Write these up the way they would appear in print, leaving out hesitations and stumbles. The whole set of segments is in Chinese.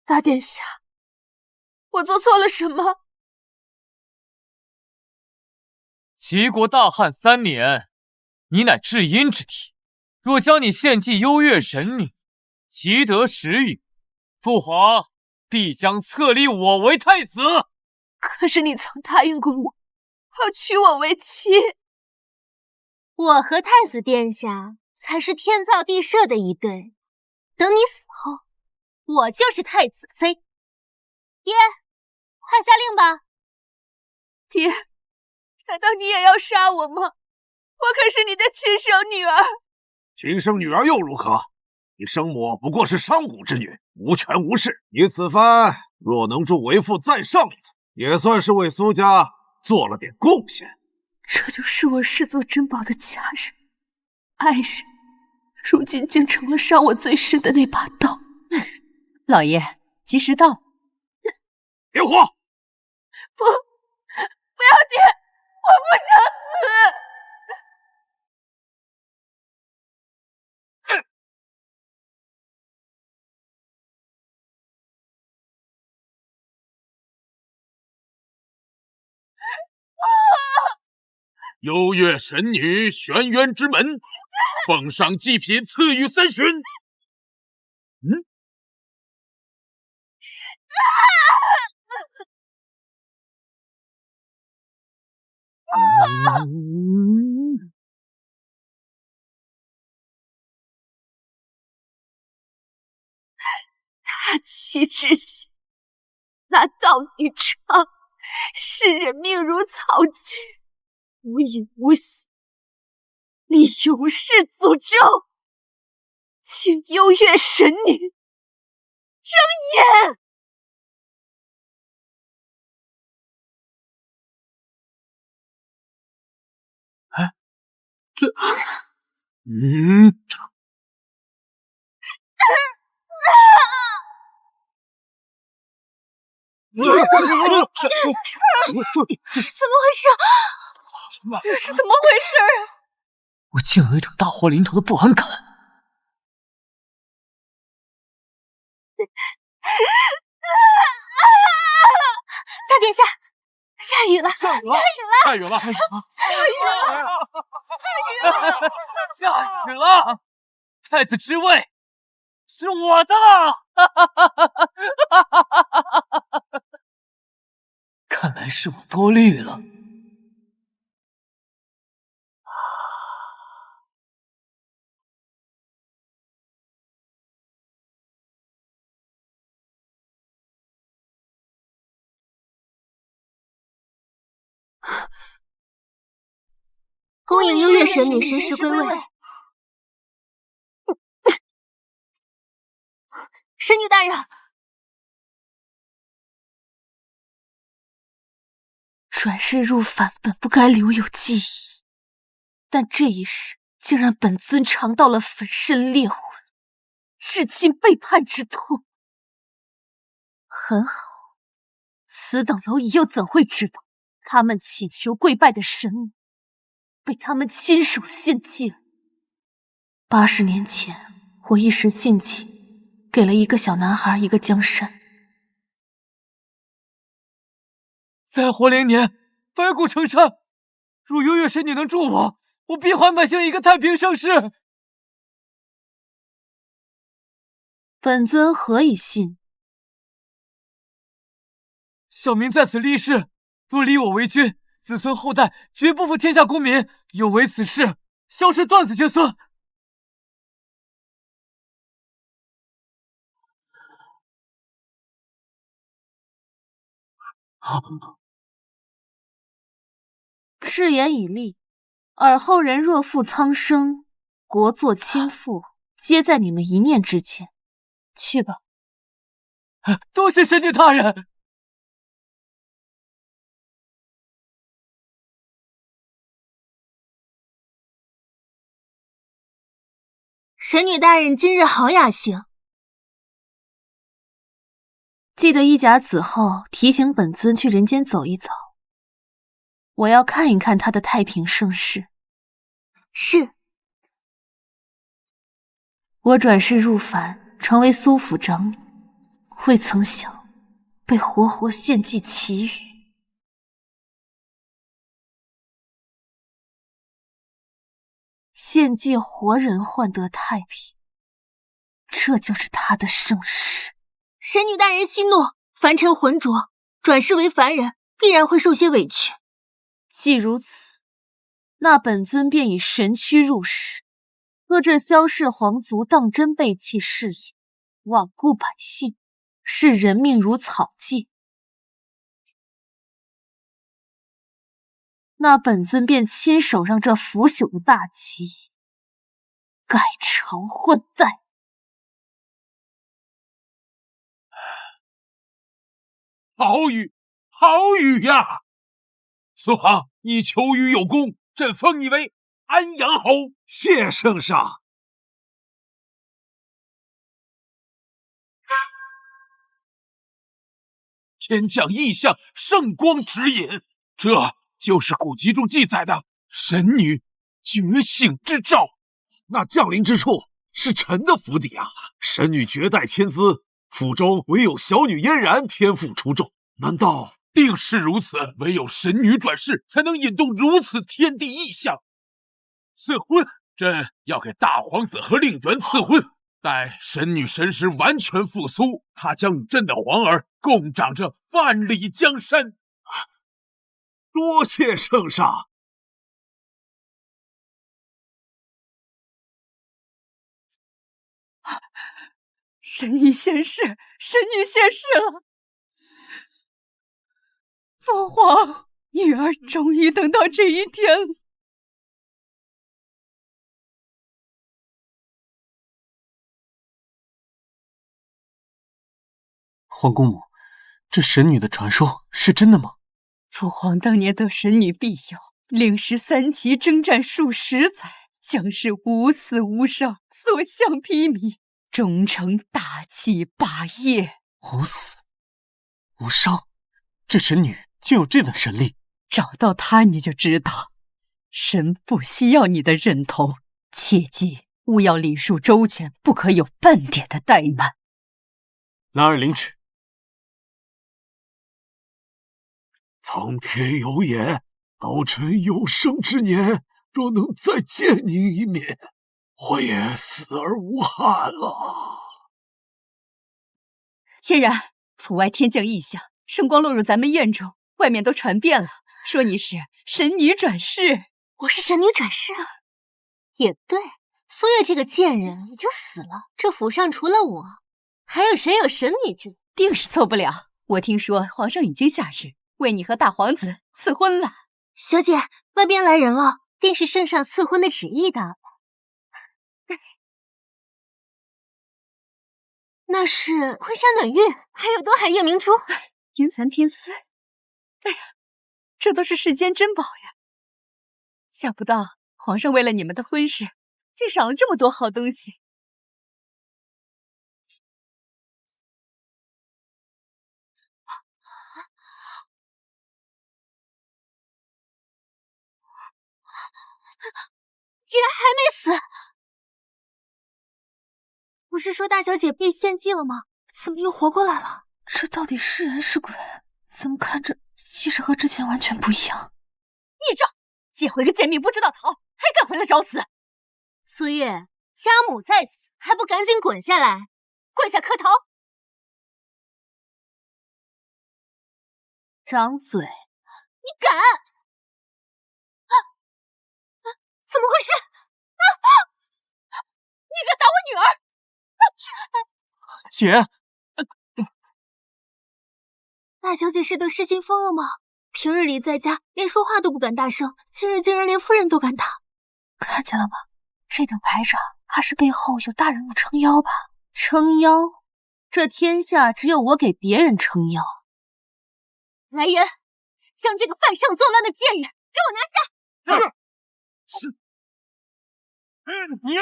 大殿下，我做错了什么？齐国大旱3年，你乃至阴之体，若将你献祭幽月神女，其得时雨，父皇必将册立我为太子。可是你曾答应过我，要娶我为妻。我和太子殿下才是天造地设的一对，等你死后，我就是太子妃。爹，快下令吧！爹，难道你也要杀我吗？我可是你的亲生女儿。亲生女儿又如何？你生母不过是商贾之女，无权无势。你此番若能助为父再上一层，也算是为苏家做了点贡献。这就是我视作珍宝的家人、爱人，如今竟成了伤我最深的那把刀。老爷，及时到。别火！不要爹，我不想死。幽月神女玄渊之门，奉上祭品赐予3旬。大齐之心，那道女唱，视人命如草芥，无影无形，立永世诅咒，请幽月神女睁眼。怎么回事？这是怎么回事啊？我竟有一种大祸临头的不安感。大殿下，下雨了！下雨了！下雨了！太子之位是我的了！看来是我多虑了。恭迎幽月神女神识归位。神女大人，转世入凡本不该留有记忆，但这一世竟让本尊尝到了粉身裂魂、至亲背叛之痛。很好，此等蝼蚁又怎会知道，他们祈求跪拜的神母被他们亲手献祭了。80年前，我一时兴起，给了一个小男孩一个江山。再活0年，白骨成山。若幽月神女能助我，我必还百姓一个太平盛世。本尊何以信？小民在此立誓，若立我为君，子孙后代绝不负天下公民，有违此事，消失断子绝孙。誓言已立，尔后人若负苍生，国祚倾覆，皆在你们一念之间。去吧。多谢神女大人。神女大人今日好雅兴，记得一甲子后提醒本尊去人间走一走，我要看一看他的太平盛世。是。我转世入凡，成为苏府长女，未曾想被活活献祭祁瑀。献祭活人换得太平，这就是他的盛世。神女大人息怒，凡尘浑浊，转世为凡人，必然会受些委屈。既如此，那本尊便以神躯入世，若这萧氏皇族当真背弃誓言，罔顾百姓，视人命如草芥，那本尊便亲手让这腐朽的大旗改朝换代。好雨，好雨呀！苏杭，你求雨有功，朕封你为安阳侯。谢圣上。天降异象，圣光指引，这就是古籍中记载的神女觉醒之兆。那降临之处是臣的府邸啊！神女绝代天资，府中唯有小女嫣然天赋出众，难道定是如此？唯有神女转世，才能引动如此天地异象。赐婚，朕要给大皇子和令媛赐婚。待神女神识完全复苏，她将与朕的皇儿共掌着万里江山。多谢圣上。神女现世，神女现世了！父皇，女儿终于等到这一天了。皇姑母，这神女的传说是真的吗？父皇当年得神女庇佑，领十三旗征战数十载，将士无死无伤，所向披靡，终成大器霸业。无死无伤，这神女竟有这等神力？找到她你就知道，神不需要你的认同，切记务要礼数周全，不可有半点的怠慢。兰儿领旨。苍天有眼，到臣有生之年，若能再见您一面，我也死而无憾了。嫣然，府外天降异象，圣光落入咱们院中，外面都传遍了，说你是神女转世。我是神女转世啊？也对，苏月这个贱人已经死了，这府上除了我，还有谁有神女之子？定是错不了。我听说皇上已经下旨为你和大皇子赐婚了。小姐，外边来人了，定是圣上赐婚的旨意的。那是昆山暖玉，还有东海夜明珠，云蚕天丝。哎呀，这都是世间珍宝呀！想不到皇上为了你们的婚事，竟赏了这么多好东西。竟然还没死！不是说大小姐被献祭了吗？怎么又活过来了？这到底是人是鬼？怎么看着气势和之前完全不一样？孽障！借回个贱命不知道逃，还敢回来找死！苏月，家母在此，还不赶紧滚下来，跪下磕头！张嘴！你敢！怎么回事？你敢打我女儿！姐，大小姐是得失心疯了吗？平日里在家连说话都不敢大声，今日竟然连夫人都敢打。看见了吗？这等排场，怕是背后有大人物撑腰吧？撑腰？这天下只有我给别人撑腰。来人，将这个犯上作乱的贱人给我拿下！是，你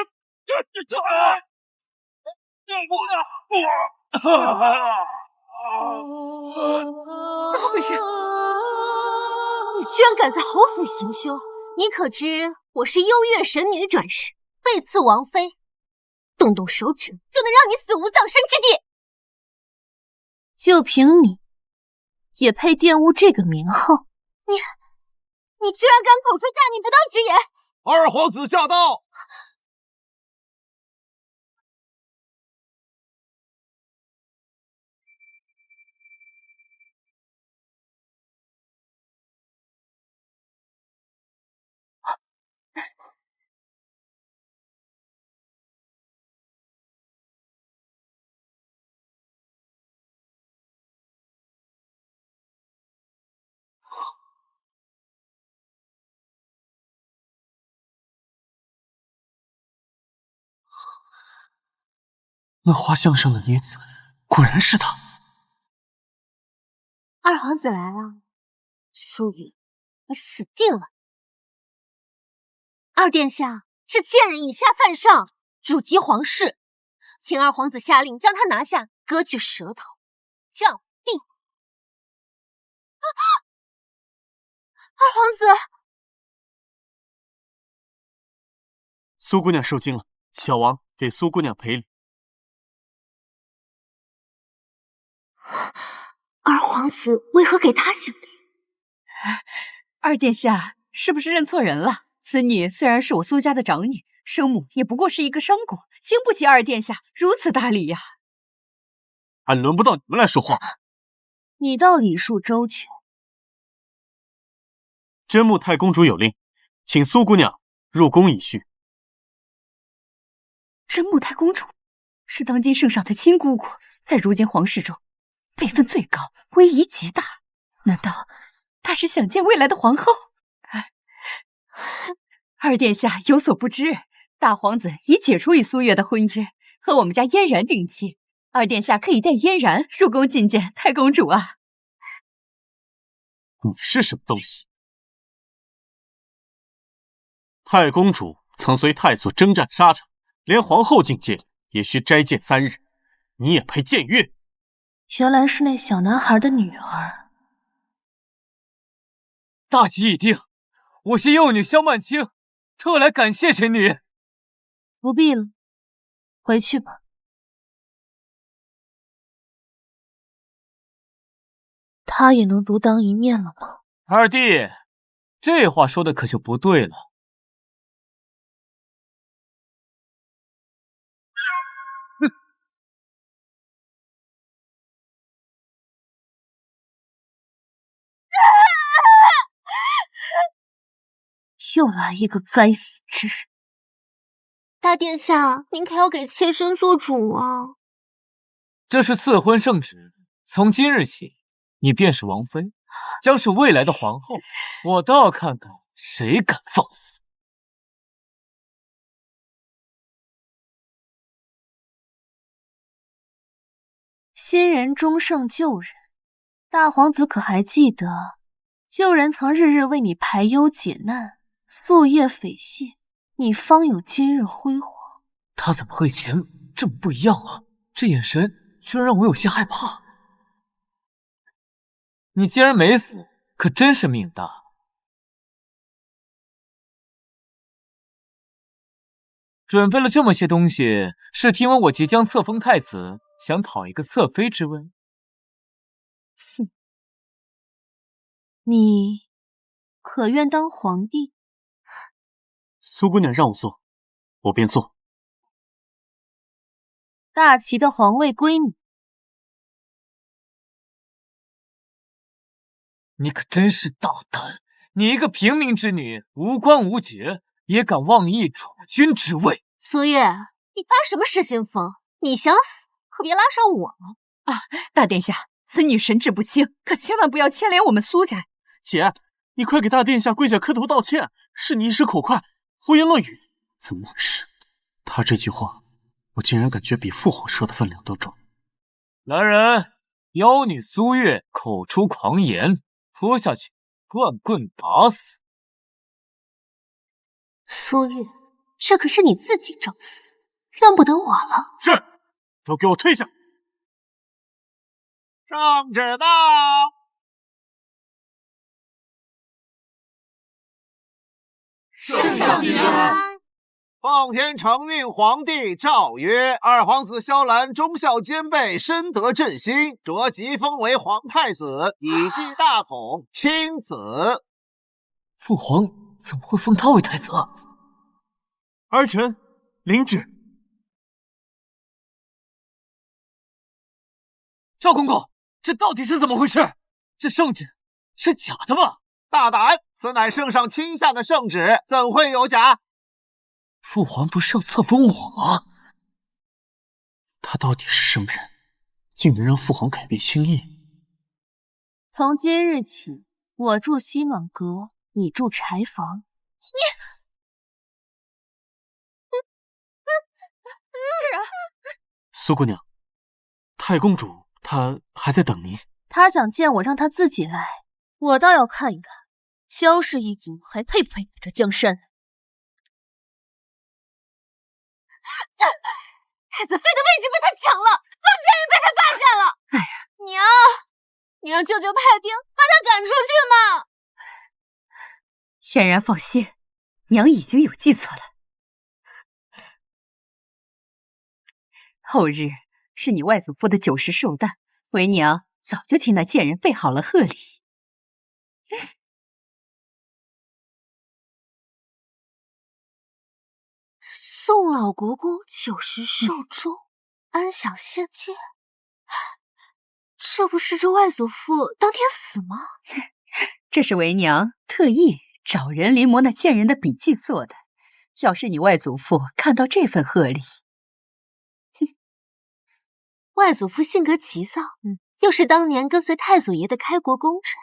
怎么回事？你居然敢在侯府行凶！你可知我是幽月神女转世，被赐王妃，动动手指就能让你死无葬身之地。就凭你，也配玷污这个名号？你居然敢口出大逆不道之言！二皇子驾到！那画像上的女子，果然是她。二皇子来了，苏雨，你死定了！二殿下，这贱人以下犯上，辱及皇室，请二皇子下令将他拿下，割去舌头，杖毙。二皇子，苏姑娘受惊了，小王给苏姑娘赔礼。二皇子为何给他行礼？二殿下是不是认错人了？此女虽然是我苏家的长女，生母也不过是一个商贾，经不起二殿下如此大礼呀。俺轮不到你们来说话。你倒礼数周全。真木太公主有令，请苏姑娘入宫一叙。真木太公主是当今圣上的亲姑姑，在如今皇室中辈分最高，威仪极大。难道她是想见未来的皇后？二殿下有所不知，大皇子已解除与苏月的婚约，和我们家嫣然定亲。二殿下可以带嫣然入宫觐见太公主啊！你是什么东西？太公主曾随太祖征战沙场，连皇后觐见也需斋戒3日，你也配僭越？原来是那小男孩的女儿。大吉已定，我携幼女萧曼青特来感谢神女。不必了，回去吧。他也能独当一面了吗？二弟，这话说的可就不对了。哼！又来一个该死之人！大殿下，您可要给妾身做主啊！这是赐婚圣旨，从今日起，你便是王妃，将是未来的皇后。我倒要看看谁敢放肆！新人终胜旧人，大皇子可还记得，旧人曾日日为你排忧解难，夙夜匪懈，你方有今日辉煌。他怎么和以前这么不一样了？这眼神居然让我有些害怕。你既然没死，可真是命大。准备了这么些东西，是听闻我即将册封太子，想讨一个侧妃之位？哼，你可愿当皇帝？苏姑娘让我做，我便做。大齐的皇位归你。你可真是大胆！你一个平民之女，无官无爵，也敢妄议储君之位？苏月，你发什么失心疯？你想死，可别拉上我了啊！大殿下，此女神志不清，可千万不要牵连我们苏家。姐，你快给大殿下跪下磕头道歉！是你一时口快，胡言乱语。怎么回事？他这句话，我竟然感觉比父皇说的分量都重。来人，妖女苏月口出狂言，拖下去，乱棍打死。苏月，这可是你自己找死，怨不得我了。是，都给我退下！圣旨到！圣上居安。奉天承运皇帝诏曰：二皇子萧兰忠孝兼备，深得朕心，着即封为皇太子，以继大统，钦此。父皇怎么会封他为太子？儿臣领旨。赵公公，这到底是怎么回事？这圣旨是假的吗？大胆！此乃圣上亲下的圣旨，怎会有假？父皇不是要册封我吗？他到底是什么人，竟能让父皇改变心意？从今日起，我住西暖阁，你住柴房。苏姑娘，太公主她还在等您。他想见我，让他自己来。我倒要看一看，萧氏一族还配不配打这江山。太子妃的位置被他抢了，凤仙也被他霸占了。哎呀，娘，你让舅舅派兵把他赶出去嘛！嫣然放心，娘已经有计策了。后日是你外祖父的90寿诞，为娘早就替那贱人备好了贺礼。宋老国公90寿终，安享仙界。这不是这外祖父当天死吗？这是为娘特意找人临摹那贱人的笔记做的。要是你外祖父看到这份贺礼，外祖父性格急躁，又是当年跟随太祖爷的开国功臣，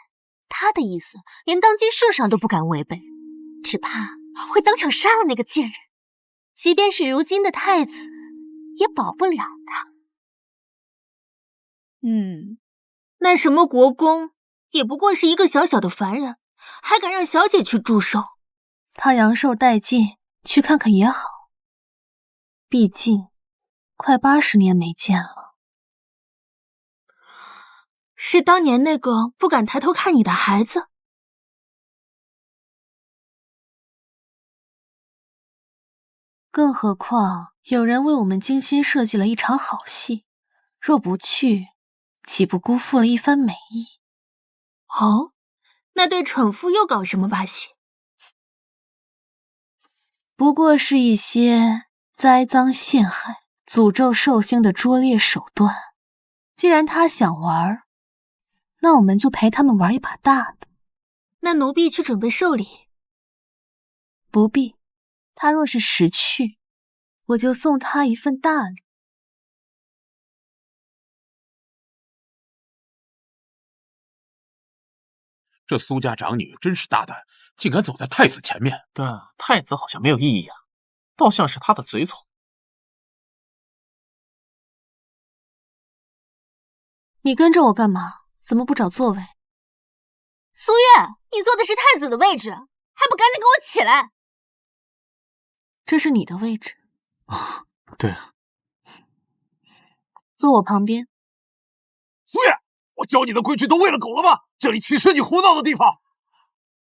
他的意思连当今圣上都不敢违背，只怕会当场杀了那个贱人。即便是如今的太子，也保不了他。那什么国公，也不过是一个小小的凡人，还敢让小姐去祝寿？他阳寿殆尽，去看看也好。毕竟，快80年没见了。是当年那个不敢抬头看你的孩子？更何况，有人为我们精心设计了一场好戏，若不去，岂不辜负了一番美意？哦，那对蠢妇又搞什么把戏？不过是一些栽赃陷害、诅咒寿星的拙劣手段。既然他想玩，那我们就陪他们玩一把大的。那奴婢去准备寿礼。不必。他若是识趣，我就送他一份大礼。这苏家长女真是大胆，竟敢走在太子前面。但太子好像没有异议啊，倒像是他的随从。你跟着我干嘛？怎么不找座位？苏月，你坐的是太子的位置，还不赶紧给我起来！这是你的位置。啊，对啊。坐我旁边。苏月，我教你的规矩都喂了狗了吗？这里岂是你胡闹的地方？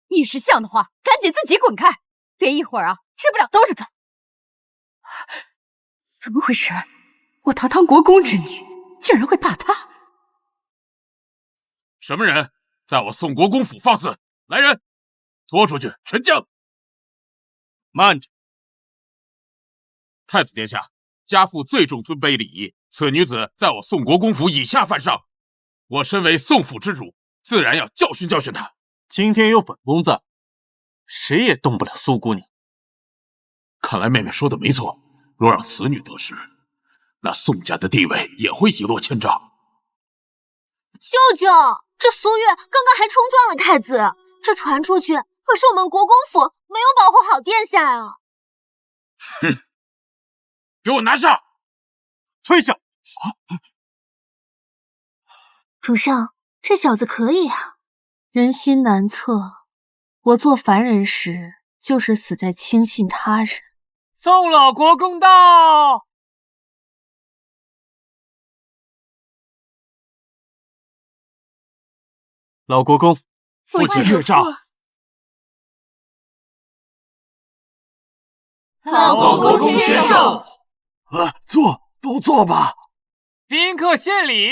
你识相的话，赶紧自己滚开，别一会儿吃不了兜着走。怎么回事？我堂堂国公之女，竟然会怕他？什么人在我宋国公府放肆？来人，拖出去沉江！慢着！太子殿下，家父最重尊卑礼仪，此女子在我宋国公府以下犯上，我身为宋府之主，自然要教训教训她。今天有本宫在，谁也动不了苏姑娘。看来妹妹说的没错，若让此女得势，那宋家的地位也会一落千丈。舅舅，这苏月刚刚还冲撞了太子，这传出去，可是我们国公府没有保护好殿下呀！哼！给我拿下！退下！主上，这小子可以啊。人心难测，我做凡人时，就是死在轻信他人。宋老国公到！老国公，父亲岳丈。老国公接受。都坐吧。宾客献礼。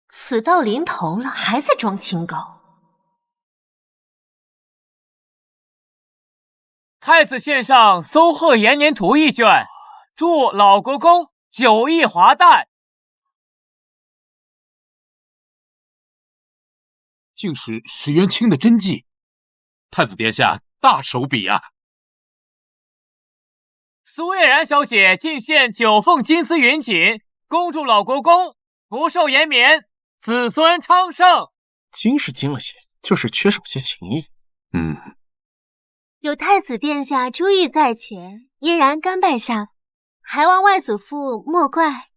死到临头了，还在装清高。太子献上松鹤延年图一卷，祝老国公久益华诞。竟是史元清的真迹，太子殿下大手笔啊！苏月然小姐进献9凤金丝云锦，恭祝老国公福寿延绵，子孙昌盛。精是精了些，就是缺少些情谊。有太子殿下珠玉在前，嫣然甘拜下风，还望外祖父莫怪。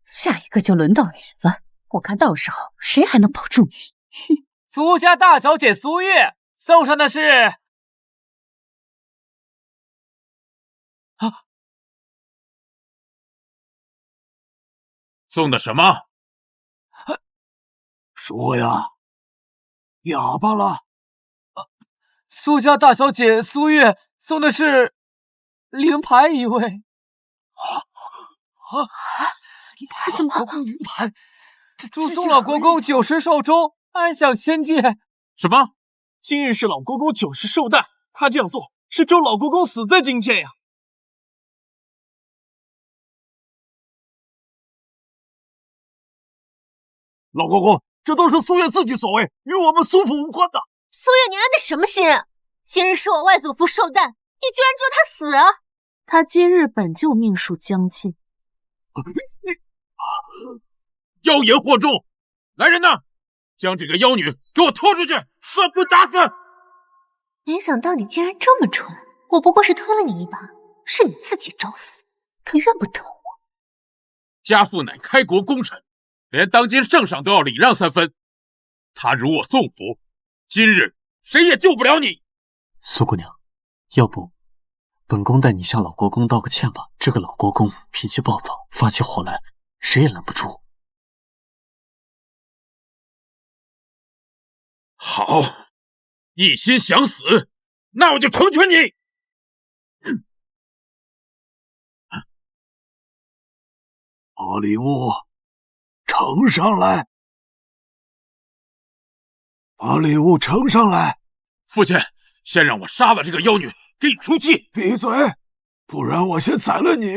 下一个就轮到你了，我看到时候谁还能保住你？苏家大小姐苏月送上的是送的什么？说呀，哑巴了。苏家大小姐苏月送的是灵牌一位。他怎么？灵牌，祝宋老国公90寿终，安享仙界。什么？今日是老国公90寿诞，他这样做是咒老国公死在今天呀！老国公，这都是苏月自己所为，与我们苏府无关的。苏月，你安的什么心？今日是我外祖父寿诞，你居然祝他死啊！他今日本就命数将尽。妖言惑众！来人呐，将这个妖女给我拖出去，杀不打死！没想到你竟然这么蠢，我不过是推了你一把，是你自己找死，可怨不得我。家父乃开国功臣，连当今圣上都要礼让3分。他辱我宋府，今日谁也救不了你。苏姑娘，要不本宫带你向老国公道个歉吧。这个老国公脾气暴躁，发起火来谁也拦不住。好，一心想死，那我就成全你。把礼物呈上来，把礼物呈上来。父亲，先让我杀了这个妖女，给你出气。闭嘴，不然我先宰了你。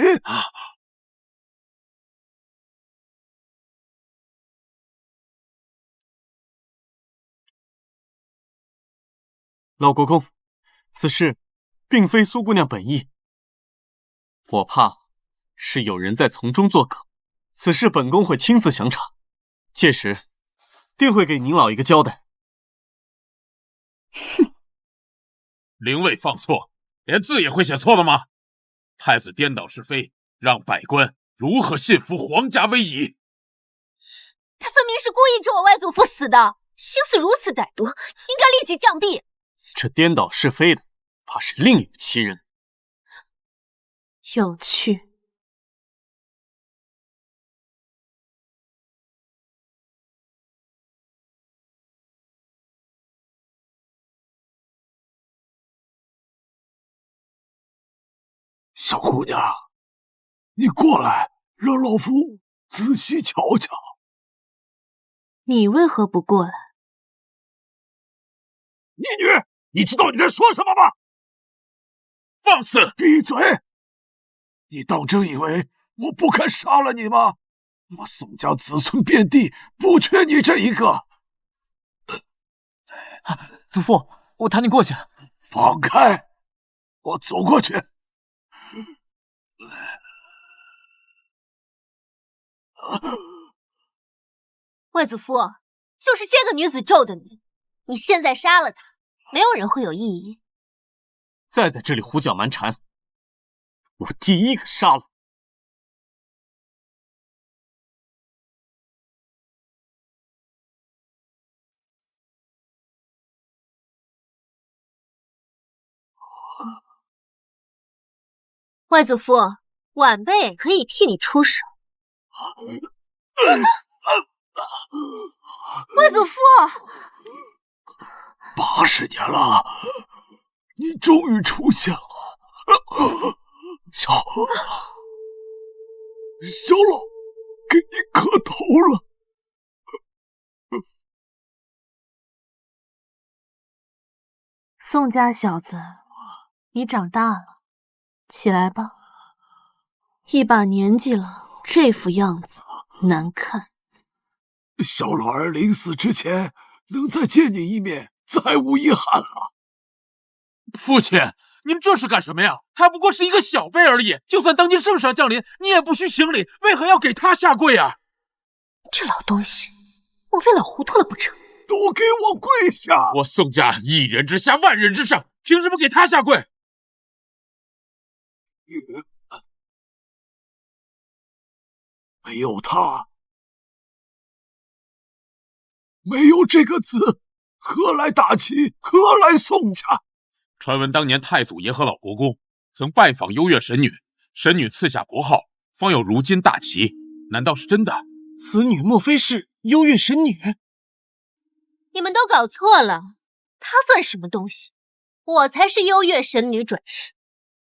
老国公，此事并非苏姑娘本意，我怕是有人在从中作梗。此事本宫会亲自详查，届时定会给您老一个交代。哼，灵位放错，连字也会写错了吗？太子颠倒是非，让百官如何信服皇家威仪？他分明是故意咒我外祖父死的，心思如此歹毒，应该立即杖毙。这颠倒是非的，怕是另有其人。有趣。小姑娘，你过来，让老夫仔细瞧瞧。你为何不过来？逆女，你知道你在说什么吗？放肆！闭嘴！你当真以为我不敢杀了你吗？我宋家子孙遍地，不缺你这一个。祖父，我抬你过去。放开！我走过去。外祖父，就是这个女子咒的你，你现在杀了她，没有人会有异议。再在这里胡搅蛮缠，我第一个杀了。外祖父，晚辈可以替你出手。外祖父， 80年了，你终于出现了，小老，给你磕头了。宋家小子，你长大了，起来吧。一把年纪了，这副样子难看。小老儿临死之前能再见你一面，再无遗憾了。父亲，您这是干什么呀？他不过是一个小辈而已，就算当今圣上降临，你也不需行礼，为何要给他下跪啊？这老东西，莫非老糊涂了不成？都给我跪下！我宋家一人之下，万人之上，凭什么给他下跪？没有他，没有这个字，何来大齐？何来宋家？传闻当年太祖爷和老国公曾拜访幽月神女，神女赐下国号，方有如今大齐。难道是真的？此女莫非是幽月神女？你们都搞错了，她算什么东西？我才是幽月神女转世，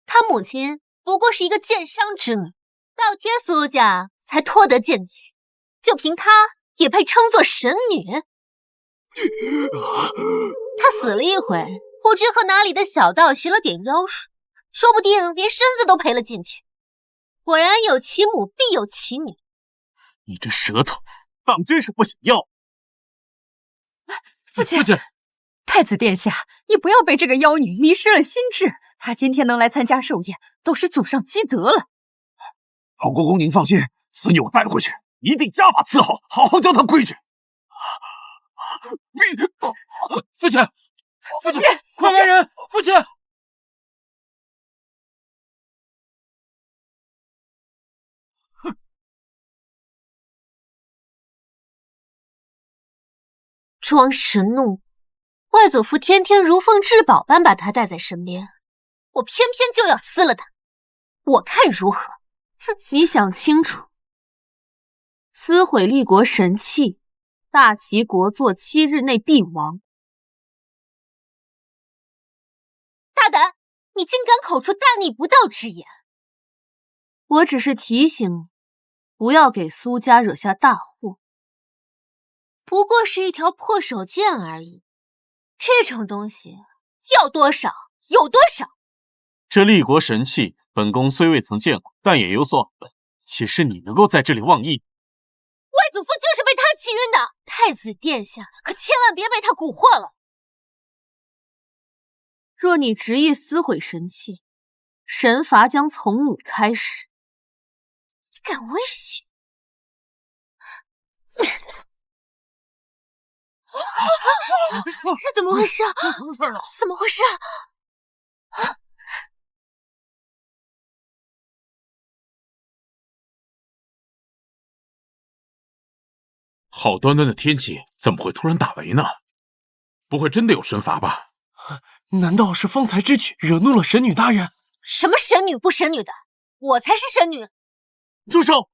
她母亲不过是一个剑商之女，倒贴苏家才脱得剑籍，就凭她也配称作神女？她死了一回，不知和哪里的小道学了点妖术，说不定连身子都赔了进去。果然有其母必有其女。你这舌头，当真是不想要。父亲，太子殿下，你不要被这个妖女迷失了心智。她今天能来参加寿宴，都是祖上积德了。老国公您放心，此女我带回去，一定加法伺候，好好教她规矩。父亲，快来人！父亲！装神弄，外祖父天天如奉至宝般把他带在身边，我偏偏就要撕了他，我看如何？哼，你想清楚，撕毁立国神器，大齐国祚7日内必亡。大胆！你竟敢口出大逆不道之言！我只是提醒你，不要给苏家惹下大祸。不过是一条破手剑而已，这种东西要多少有多少。这立国神器，本宫虽未曾见过，但也有所耳闻。岂是你能够在这里妄议？外祖父就是被他气晕的，太子殿下可千万别被他蛊惑了。若你执意撕毁神器，神罚将从你开始。你敢威胁？是怎么回事？怎么回事？好端端的天气，怎么会突然打雷呢？不会真的有神罚吧？难道是方才之举惹怒了神女大人？什么神女不神女的，我才是神女！住手！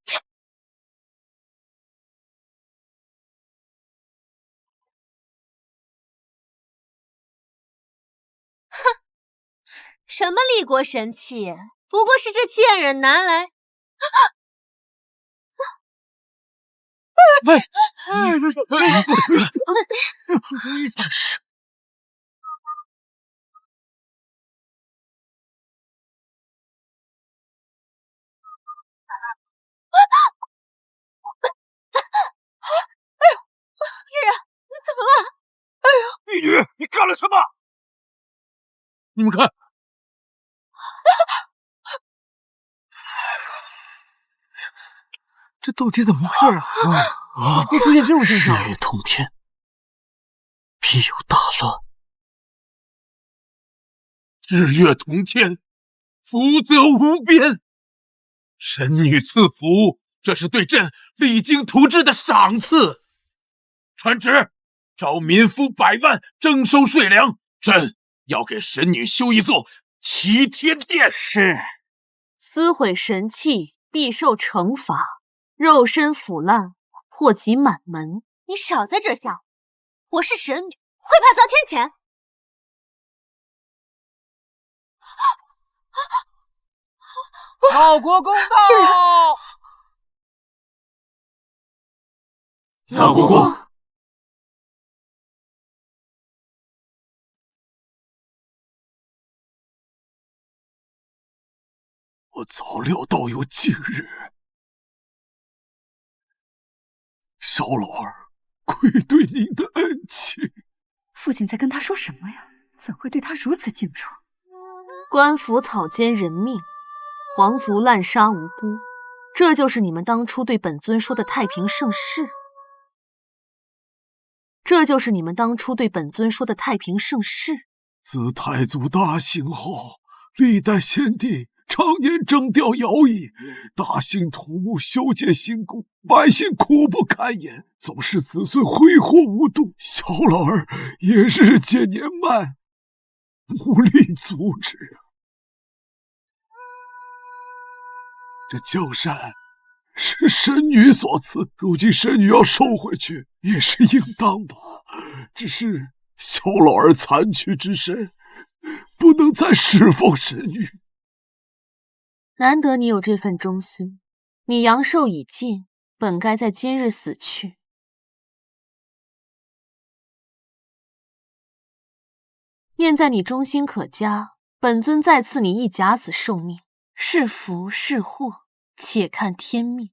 什么立国神器，不过是这贱人拿来。喂，真是。玉人，你怎么了？玉女，你干了什么？你们看，这到底怎么回事啊？会出现这种现象？日月同天，必有大乱。日月同天，福泽无边。神女赐福，这是对朕励精图治的赏赐。传旨，召民夫100万，征收税粮。朕要给神女修一座齐天殿。是。撕毁神器必受惩罚，肉身腐烂，祸及满门。你少在这笑！我是神女，会怕遭天谴？老国公到！老国公，我早料到有今日。萧老儿，愧对您的恩情。父亲在跟他说什么呀？怎会对他如此敬重？官府草菅人命，皇族滥杀无辜，这就是你们当初对本尊说的太平盛世。这就是你们当初对本尊说的太平盛世。自太祖大幸后，历代先帝常年征调徭役，大兴土木，修建新宫，百姓苦不堪言，总是子孙挥霍无度。小老儿也日渐年迈，无力阻止啊！这江山是神女所赐，如今神女要收回去也是应当的。只是小老儿残躯之身，不能再侍奉神女。难得你有这份忠心，你阳寿已尽，本该在今日死去。念在你忠心可嘉，本尊再赐你一甲子寿命，是福是祸，且看天命。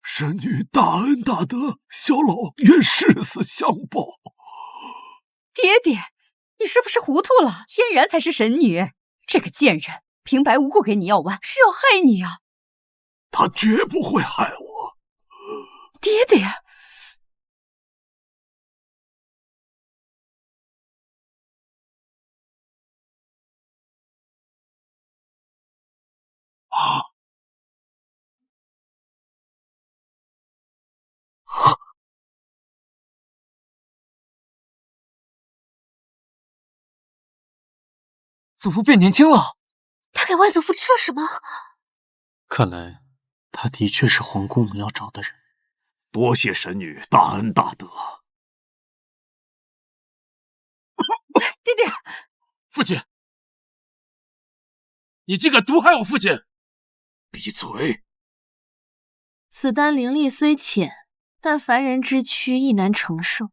神女大恩大德，小老愿誓死相报。爹爹，你是不是糊涂了？嫣然才是神女，这个贱人平白无故给你药丸，是要害你啊！他绝不会害我。爹爹，祖父变年轻了。他给外祖父吃了什么？看来他的确是皇姑母要找的人。多谢神女大恩大德。爹爹，父亲，你竟敢毒害我父亲！闭嘴！此丹灵力虽浅，但凡人之躯亦难承受，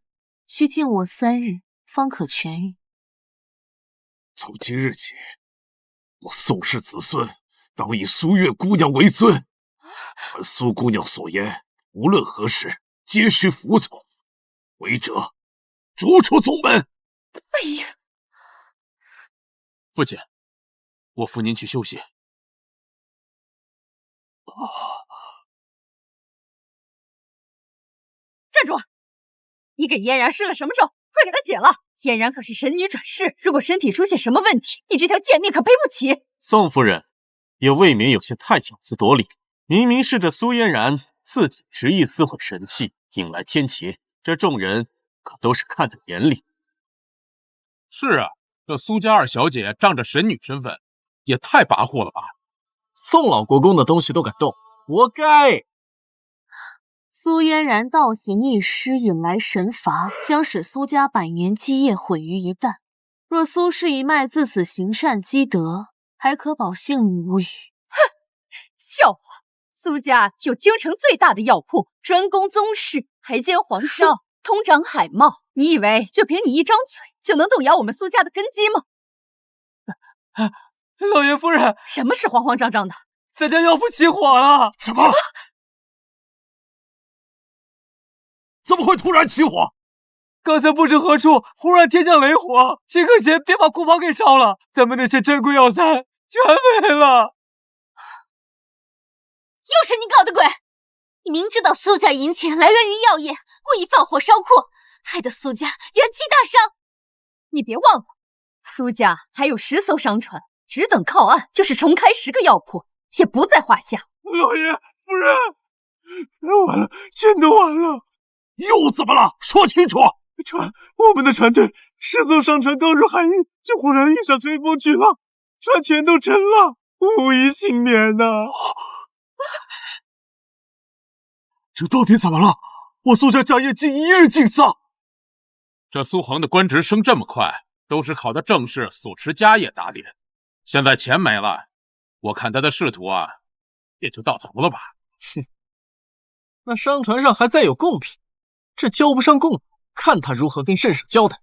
需静卧3日方可痊愈。从今日起，我宋氏子孙当以苏月姑娘为尊。按苏姑娘所言，无论何时皆需服从，违者逐出宗门。哎呀，父亲，我扶您去休息。站住！你给嫣然施了什么咒？快给她解了！嫣然可是神女转世，如果身体出现什么问题，你这条贱命可赔不起。宋夫人也未免有些太强词夺理，明明是这苏嫣然自己执意撕毁神器，引来天劫，这众人可都是看在眼里。是啊，这苏家二小姐仗着神女身份，也太跋扈了吧！宋老国公的东西都敢动，活该！苏嫣然倒行逆施，引来神罚，将使苏家100年基业毁于一旦。若苏氏一脉自此行善积德，还可保性命无虞。哼，笑话！苏家有京城最大的药铺，专攻宗室，还兼皇上，通掌海贸。你以为就凭你一张嘴就能动摇我们苏家的根基吗？老爷夫人，什么是慌慌张张的？咱家药铺起火了！什么？怎么会突然起火？刚才不知何处忽然天降雷火，顷刻间便把库房给烧了，咱们那些珍贵药材全没了。又是你搞的鬼！你明知道苏家银钱来源于药业，故意放火烧库，害得苏家元气大伤。你别忘了，苏家还有10艘商船，只等靠岸，就是重开10个药铺，也不在话下。老爷夫人，完了，全都完了。又怎么了？说清楚！我们的船队10艘商船刚入海域，就忽然遇上吹风巨浪，船全都沉了，无一幸免呐！这到底怎么了？我苏家家业竟1日尽丧！这苏杭的官职升这么快，都是考的正式，所持家业打脸。现在钱没了，我看他的仕途啊，也就到头了吧。哼，那商船上还载有贡品，这交不上贡，看他如何跟圣上交代。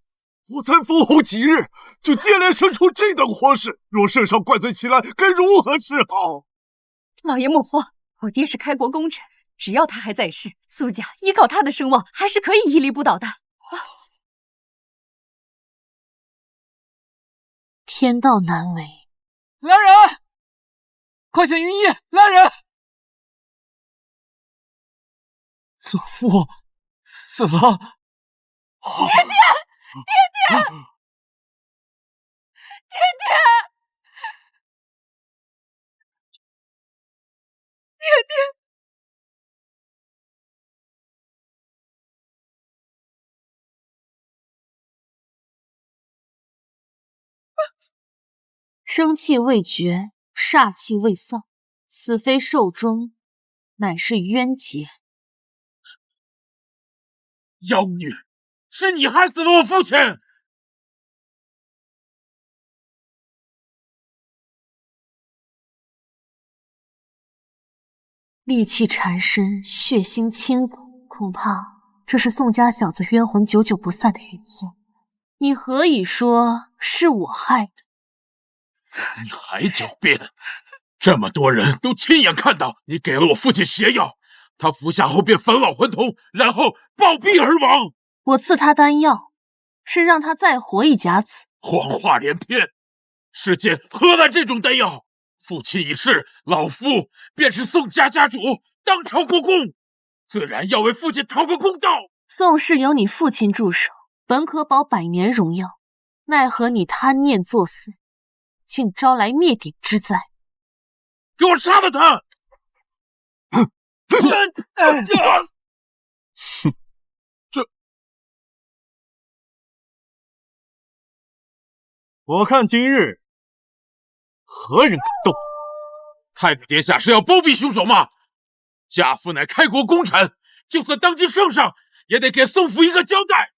我才封侯几日，就接连生出这等祸事，若圣上怪罪起来，该如何是好？老爷莫慌，我爹是开国功臣，只要他还在世，苏家依靠他的声望，还是可以屹立不倒的。天道难违。来人，快请云衣来人！祖父死了。爹爹！爹爹！爹爹！爹爹！生气未绝，煞气未丧，此非寿终，乃是冤结。妖女，是你害死了我父亲！戾气缠身，血腥侵骨，恐怕这是宋家小子冤魂久久不散的原因。你何以说是我害的？你还狡辩！这么多人都亲眼看到你给了我父亲邪药，他服下后便返老还童，然后暴毙而亡。我赐他丹药，是让他再活一甲子。谎话连篇，世间何来这种丹药？父亲已逝，老夫便是宋家家主，当朝国公，自然要为父亲讨个公道。宋氏有你父亲驻守，本可保百年荣耀，奈何你贪念作祟，竟招来灭顶之灾。给我杀了他！我看今日何人敢动？太子殿下是要包庇凶手吗？家父乃开国功臣，就算当今圣上，也得给宋府一个交代。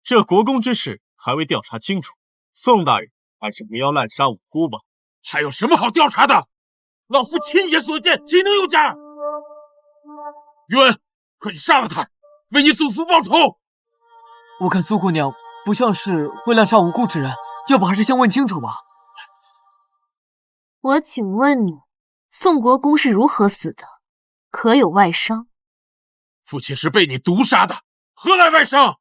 这国公之事还未调查清楚，宋大人还是不要滥杀无辜吧。还有什么好调查的？老夫亲眼所见，岂能有假？宇文，快去杀了他，为你祖父报仇！我看苏姑娘不像是会滥杀无辜之人，要不还是先问清楚吧。我请问你，宋国公是如何死的？可有外伤？父亲是被你毒杀的，何来外伤？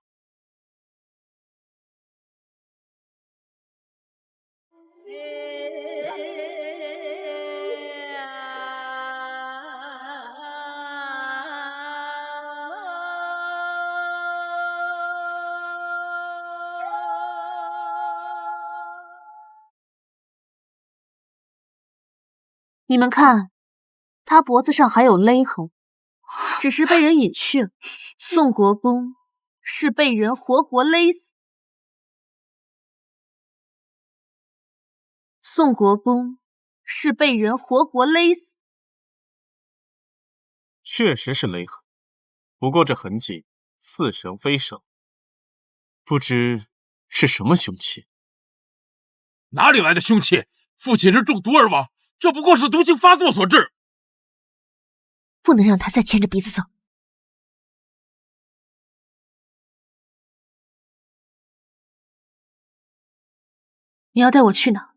你们看，他脖子上还有勒痕，只是被人隐去了。宋国公是被人活活勒死。宋国公是被人活活勒死。确实是勒痕，不过这痕迹似神非神，不知是什么凶器。哪里来的凶器？父亲是中毒而亡，这不过是毒性发作所致。不能让他再牵着鼻子走。你要带我去哪？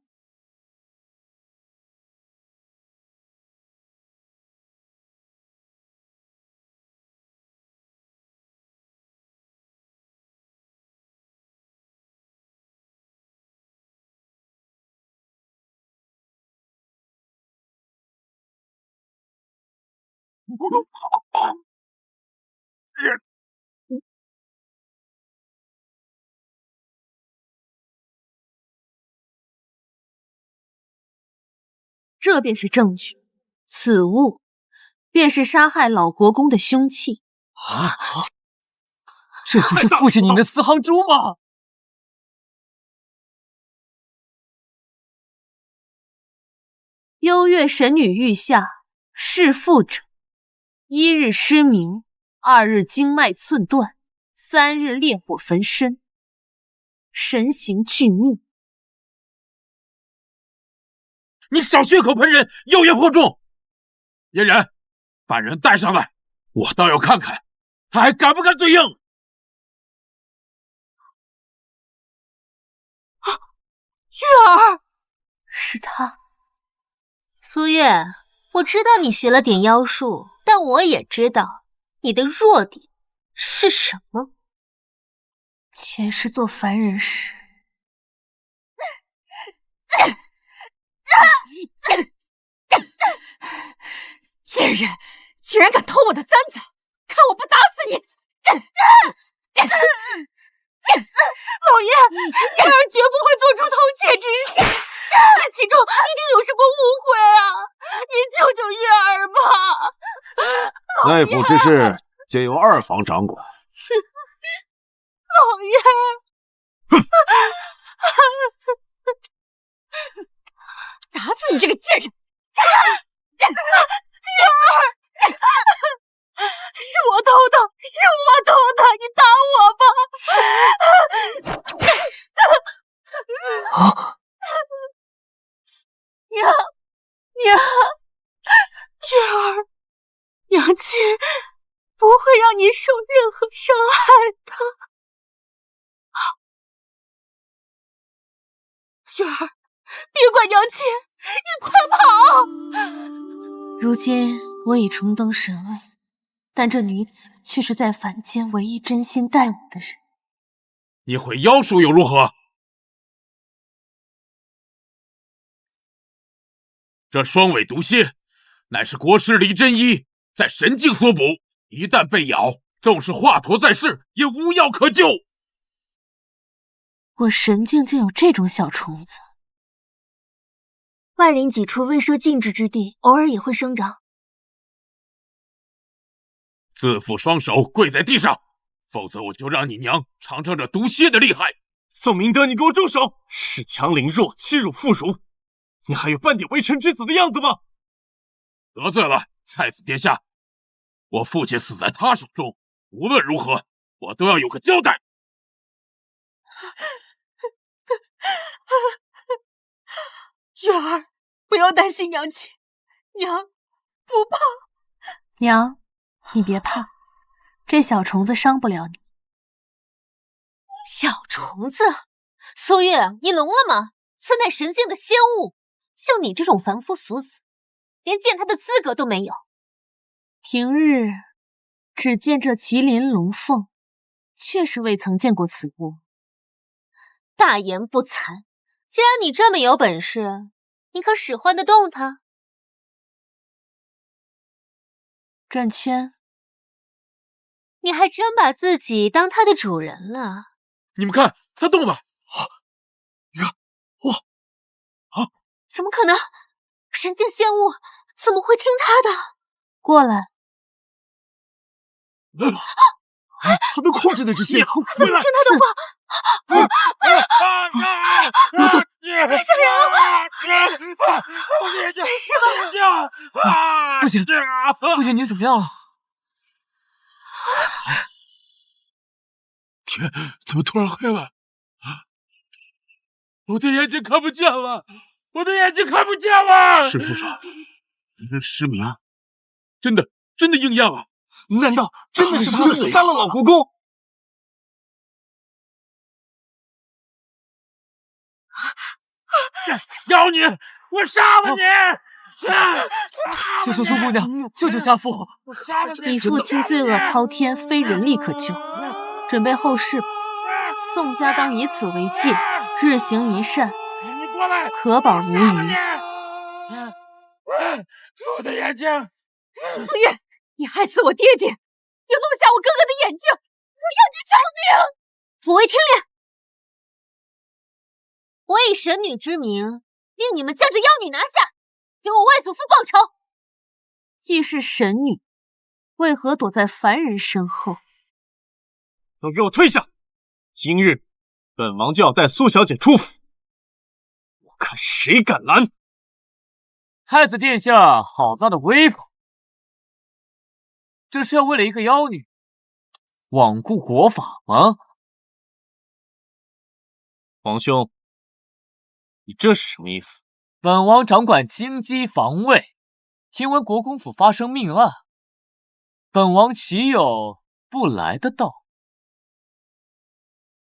这便是证据，此物便是杀害老国公的凶器。这不是父亲你的四行珠吗？幽月神女御下，弑父者，1日失明，2日经脉寸断，3日烈火焚身，神形巨怒。你少血口喷人，有言惑众！嫣然，把人带上来，我倒要看看他还敢不敢嘴硬。月儿，是他。苏月，我知道你学了点妖术，但我也知道你的弱点是什么。前世做凡人时，贱人，居然敢偷我的簪子，看我不打死你！老爷，月儿绝不会做出偷窃之事，这其中一定有什么误会啊！您救救月儿吧！内府之事皆由二房掌管。老爷，打死你这个贱人！月儿，是我偷的，是我偷的，你打我吧！娘，月儿，娘亲不会让你受任何伤害的。月儿，别管娘亲，你快跑！如今我已重登神位，但这女子却是在凡间唯一真心待我的人。你会妖术又如何？这双尾毒蝎乃是国师李真一在神境所捕，一旦被咬，纵是华佗在世，也无药可救。我神境竟有这种小虫子？万灵几处未设禁制之地，偶尔也会生长。自负双手跪在地上，否则我就让你娘尝尝这毒蝎的厉害。宋明德，你给我住手！恃强凌弱，欺辱妇孺，你还有半点为臣之子的样子吗？得罪了太子殿下，我父亲死在他手中，无论如何，我都要有个交代。月儿，不要担心娘亲，娘不怕。娘，你别怕，这小虫子伤不了你。小虫子，苏月，你聋了吗？此乃神境的仙物，像你这种凡夫俗子，连见它的资格都没有。平日只见这麒麟龙凤，确实未曾见过此物。大言不惭！既然你这么有本事，你可使唤得动它？转圈，你还真把自己当它的主人了？你们看，它动了！怎么可能？神境仙物怎么会听他的？过来！他能控制那只蝎子，怎么听他的话？太吓人了！没事吧？父亲，你怎么样了？天怎么突然黑了？我的眼睛看不见了！我的眼睛看不见了！是副手，你这失明，真的应验了。难道真的是他杀了老国公？要你，我杀了你！苏姑娘，救救家父！你父亲罪恶滔天，非人力可救，准备后事吧。宋家当以此为戒，日行一善，可保无虞。我的眼睛！苏月，你害死我爹爹，又弄瞎我哥哥的眼睛，我要你偿命！抚为天令，我以神女之名，令你们将这妖女拿下，给我外祖父报仇。既是神女，为何躲在凡人身后？都给我退下！今日本王就要带苏小姐出府，我看谁敢拦！太子殿下好大的威风！这是要为了一个妖女罔顾国法吗？皇兄，你这是什么意思？本王掌管京畿防卫，听闻国公府发生命案，本王岂有不来的道？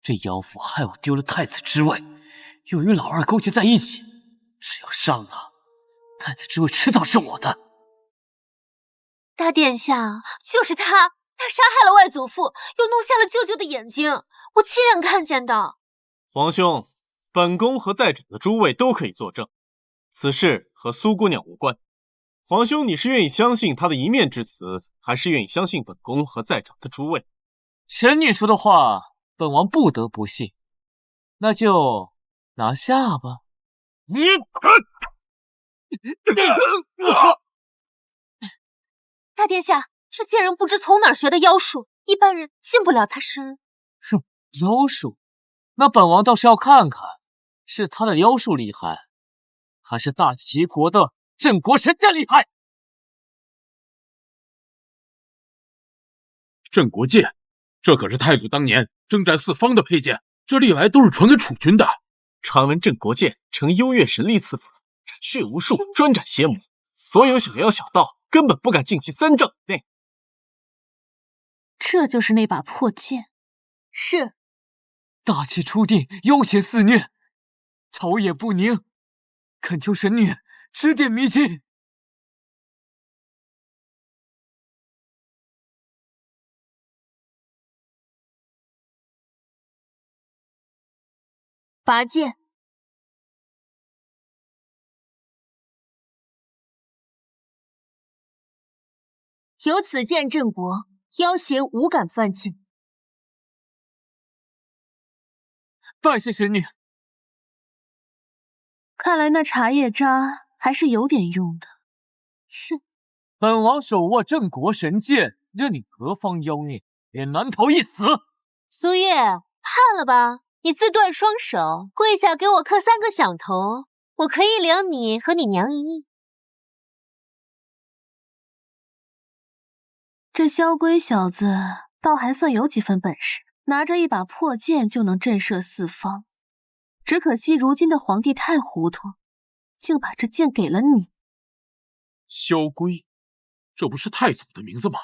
这妖妇害我丢了太子之位，又与老二勾结在一起，只要杀了他，太子之位迟早是我的。大殿下，就是他杀害了外祖父，又弄瞎了舅舅的眼睛，我亲眼看见的。皇兄，本宫和在场的诸位都可以作证，此事和苏姑娘无关。皇兄，你是愿意相信她的一面之词，还是愿意相信本宫和在场的诸位？神女说的话，本王不得不信，那就拿下吧。大殿下，这贱人不知从哪儿学的妖术，一般人进不了她身。哼，妖术？那本王倒是要看看，是他的妖术厉害，还是大齐国的镇国神剑厉害？镇国剑，这可是太祖当年征战四方的佩剑，这历来都是传给楚军的。传闻镇国剑呈幽月神力赐福，斩血无数，专斩邪魔，所有小妖小道根本不敢近其3丈以内。这就是那把破剑。是。大气初定，妖邪肆虐，朝野不宁，恳求神女指点迷津。拔剑。有此剑镇国，妖邪无敢犯境。拜谢神女。看来那茶叶渣还是有点用的。哼，本王手握镇国神剑，任你何方妖孽也难逃一死。苏月，怕了吧？你自断双手，跪下给我磕3个响头，我可以领你和你娘一命。这萧规小子倒还算有几分本事，拿着一把破剑就能震慑四方。只可惜如今的皇帝太糊涂，竟把这剑给了你。萧规，这不是太祖的名字吗？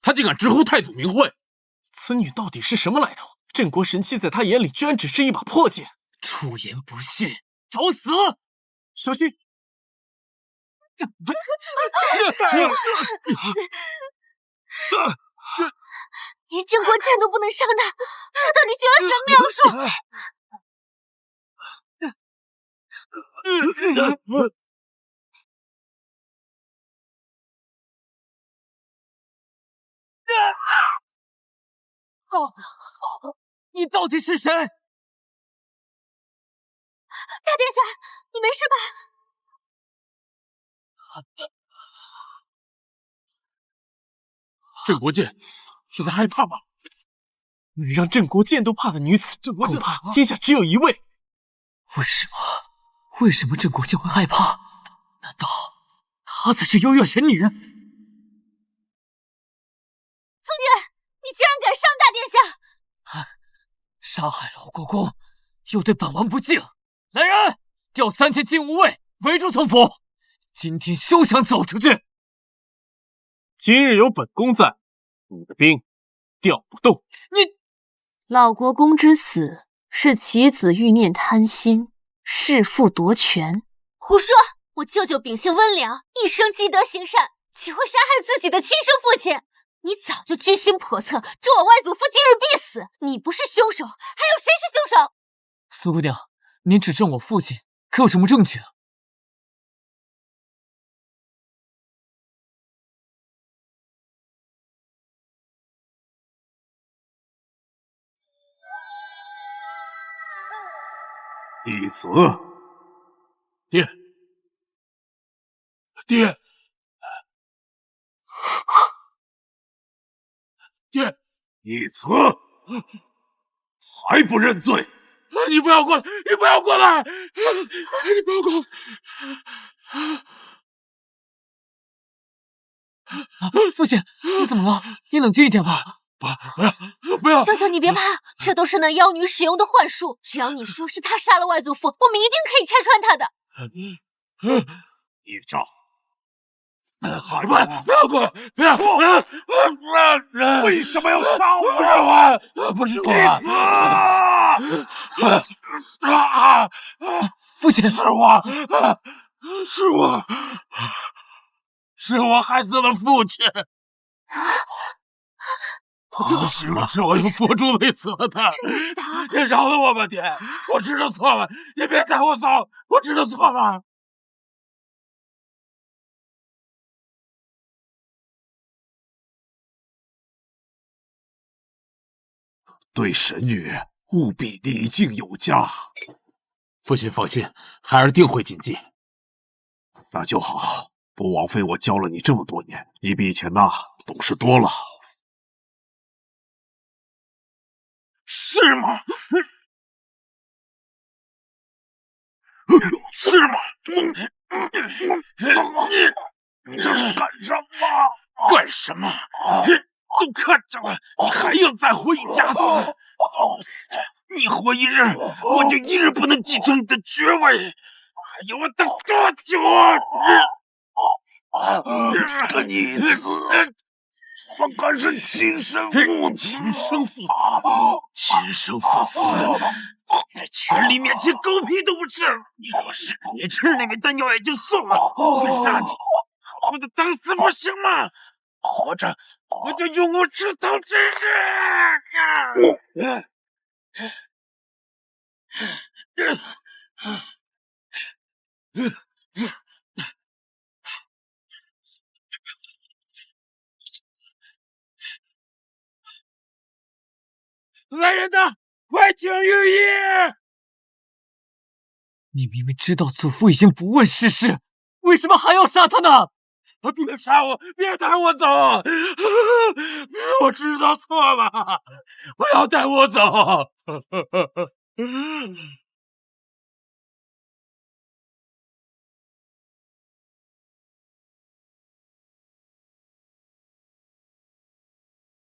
他竟敢直呼太祖名讳，此女到底是什么来头？镇国神器在他眼里居然只是一把破剑。出言不逊，找死！小心！连镇国剑都不能伤他，他到底学了什么妖术？你到底是谁？大殿下，你没事吧？镇国剑是在害怕吗？能让镇国剑都怕的女子，恐怕天下只有一位。为什么镇国剑会害怕？难道她才是幽月神女？苏月，你竟然敢伤大殿下！杀害老国公，又对本王不敬，来人，调3000禁无卫围住村府，今天休想走出去。今日有本宫在，你的兵调不动。老国公之死是其子欲念贪心，弑父夺权。胡说！我舅舅秉性温良，一生积德行善，岂会杀害自己的亲生父亲？你早就居心叵测，助我外祖父今日必死！你不是凶手，还有谁是凶手？苏姑娘，您指证我父亲，可有什么证据啊？义子，爹，爹，爹，义子，还不认罪？你不要过来！你不要过来！你不要过来！父亲，你怎么了？你冷静一点吧。不不要！舅舅，你别怕，这都是那妖女使用的幻术。只要你说是她杀了外祖父，我们一定可以拆穿她的。孽障！不要过！不要！为什么要杀我？不是我！逆子！父亲，是我孩子的父亲。是我用佛珠勒死了他。真的是他！你饶了我吧，爹！我知道错了，你别带我走，我知道错了。对神女务必礼敬有加。父亲放心，孩儿定会谨记。那就好，不枉费我教了你这么多年，你比以前懂事多了。是吗？是吗？你这是干什么？干什么？都看着了，你还要再活一家子？好死的！你活一日，我就一日不能继承你的爵位，还要我等多久啊？这个逆子，我可是亲生父亲，亲生父死，在权力面前狗屁都不吃。你若是也吃那味丹药也就算了，我杀你，好好的等死不行吗？活着我就永无出头之日。来人呐，快请御医！你明明知道祖父已经不问世事，为什么还要杀他呢？别杀我，别带我走！我知道错了，不要带我走！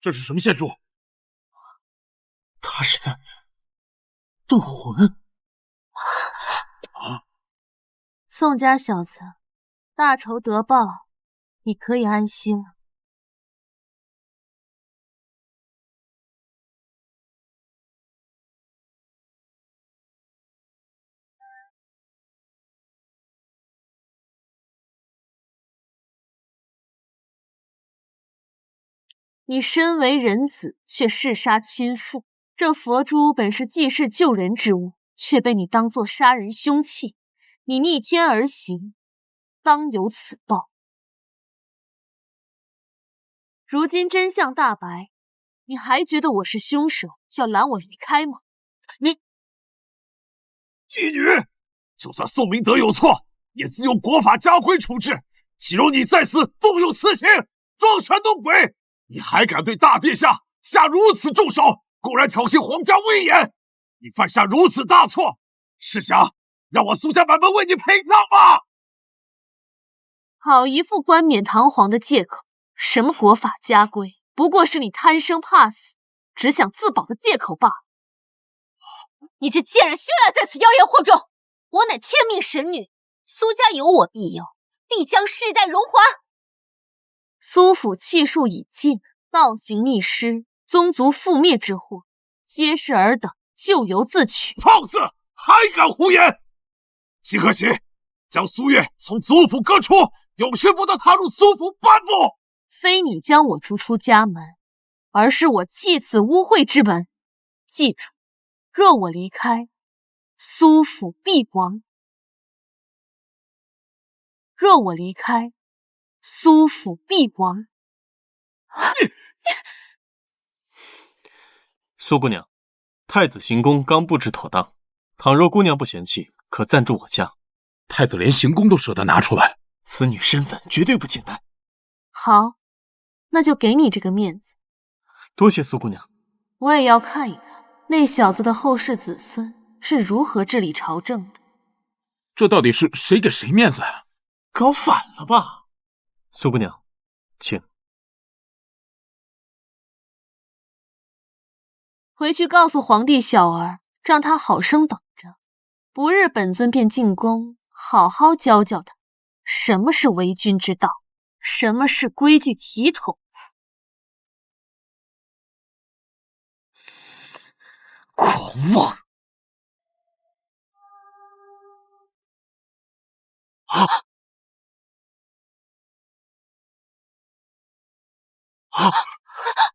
这是什么线术？他是在斗魂啊！宋家小子，大仇得报，你可以安心了。你身为人子，却弑杀亲父，这佛珠本是济世救人之物，却被你当作杀人凶器，你逆天而行，当有此报。如今真相大白，你还觉得我是凶手，要拦我离开吗？义女，就算宋明德有错，也自有国法家规处置，岂容你在此动用私刑，装神弄鬼？你还敢对大殿下下如此重手，公然挑衅皇家威严！你犯下如此大错，是想让我苏家满门为你陪葬吗？好一副冠冕堂皇的借口，什么国法家规，不过是你贪生怕死，只想自保的借口罢了。你这贱人休要在此妖言惑众！我乃天命神女，苏家有我庇佑，必将世代荣华。苏府气数已尽，倒行逆施，宗族覆灭之祸，皆是尔等咎由自取。放肆！还敢胡言！齐可喜，将苏月从族谱革除，永世不得踏入苏府半步。非你将我逐出家门，而是我弃此污秽之门。记住，若我离开，苏府必亡。若我离开，苏府必亡。苏姑娘，太子行宫刚布置妥当，倘若姑娘不嫌弃，可暂住我家。太子连行宫都舍得拿出来，此女身份绝对不简单。好，那就给你这个面子。多谢苏姑娘。我也要看一看那小子的后世子孙是如何治理朝政的。这到底是谁给谁面子啊？搞反了吧？苏姑娘，请。回去告诉皇帝小儿，让他好生等着，不日本尊便进宫，好好教教他什么是为君之道，什么是规矩体统。狂妄！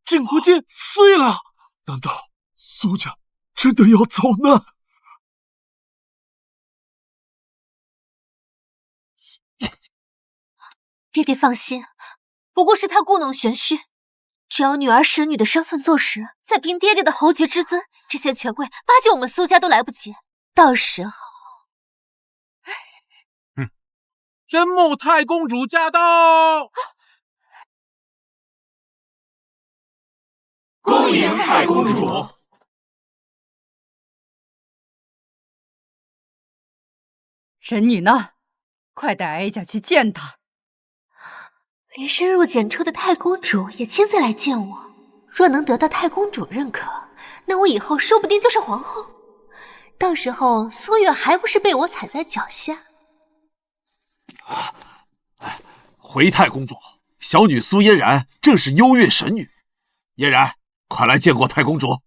镇国剑碎了！难道苏家真的要遭难？爹爹放心，不过是他故弄玄虚。只要女儿神女的身份坐实，再凭爹爹的侯爵之尊，这些权贵巴结我们苏家都来不及。到时候，真木太公主驾到！恭迎太公主。神女呢？快带哀家去见她。连深入简出的太公主也亲自来见我。若能得到太公主认可，那我以后说不定就是皇后。到时候苏月还不是被我踩在脚下？回太公主，小女苏嫣然正是幽月神女。嫣然，快来见过太公主。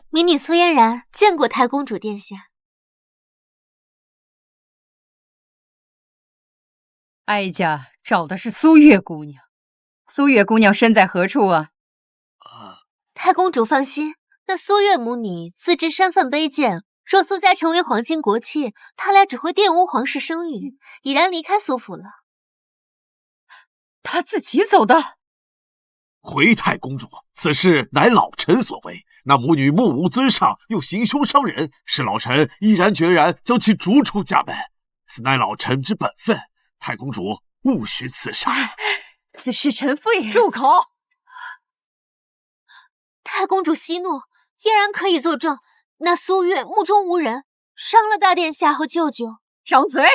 民女苏嫣然见过太公主殿下。哀家找的是苏月姑娘，苏月姑娘身在何处啊？太公主放心，那苏月母女自知身份卑贱，若苏家成为皇亲国戚，她俩只会玷污皇室声誉，已然离开苏府了。她自己走的？回太公主，此事乃老臣所为。那母女目无尊上，又行凶伤人，是老臣毅然决然将其逐出家门，此乃老臣之本分。太公主勿许此杀。此事臣妇也……住口！太公主息怒，嫣然可以作证，那苏月目中无人，伤了大殿下和舅舅。张嘴！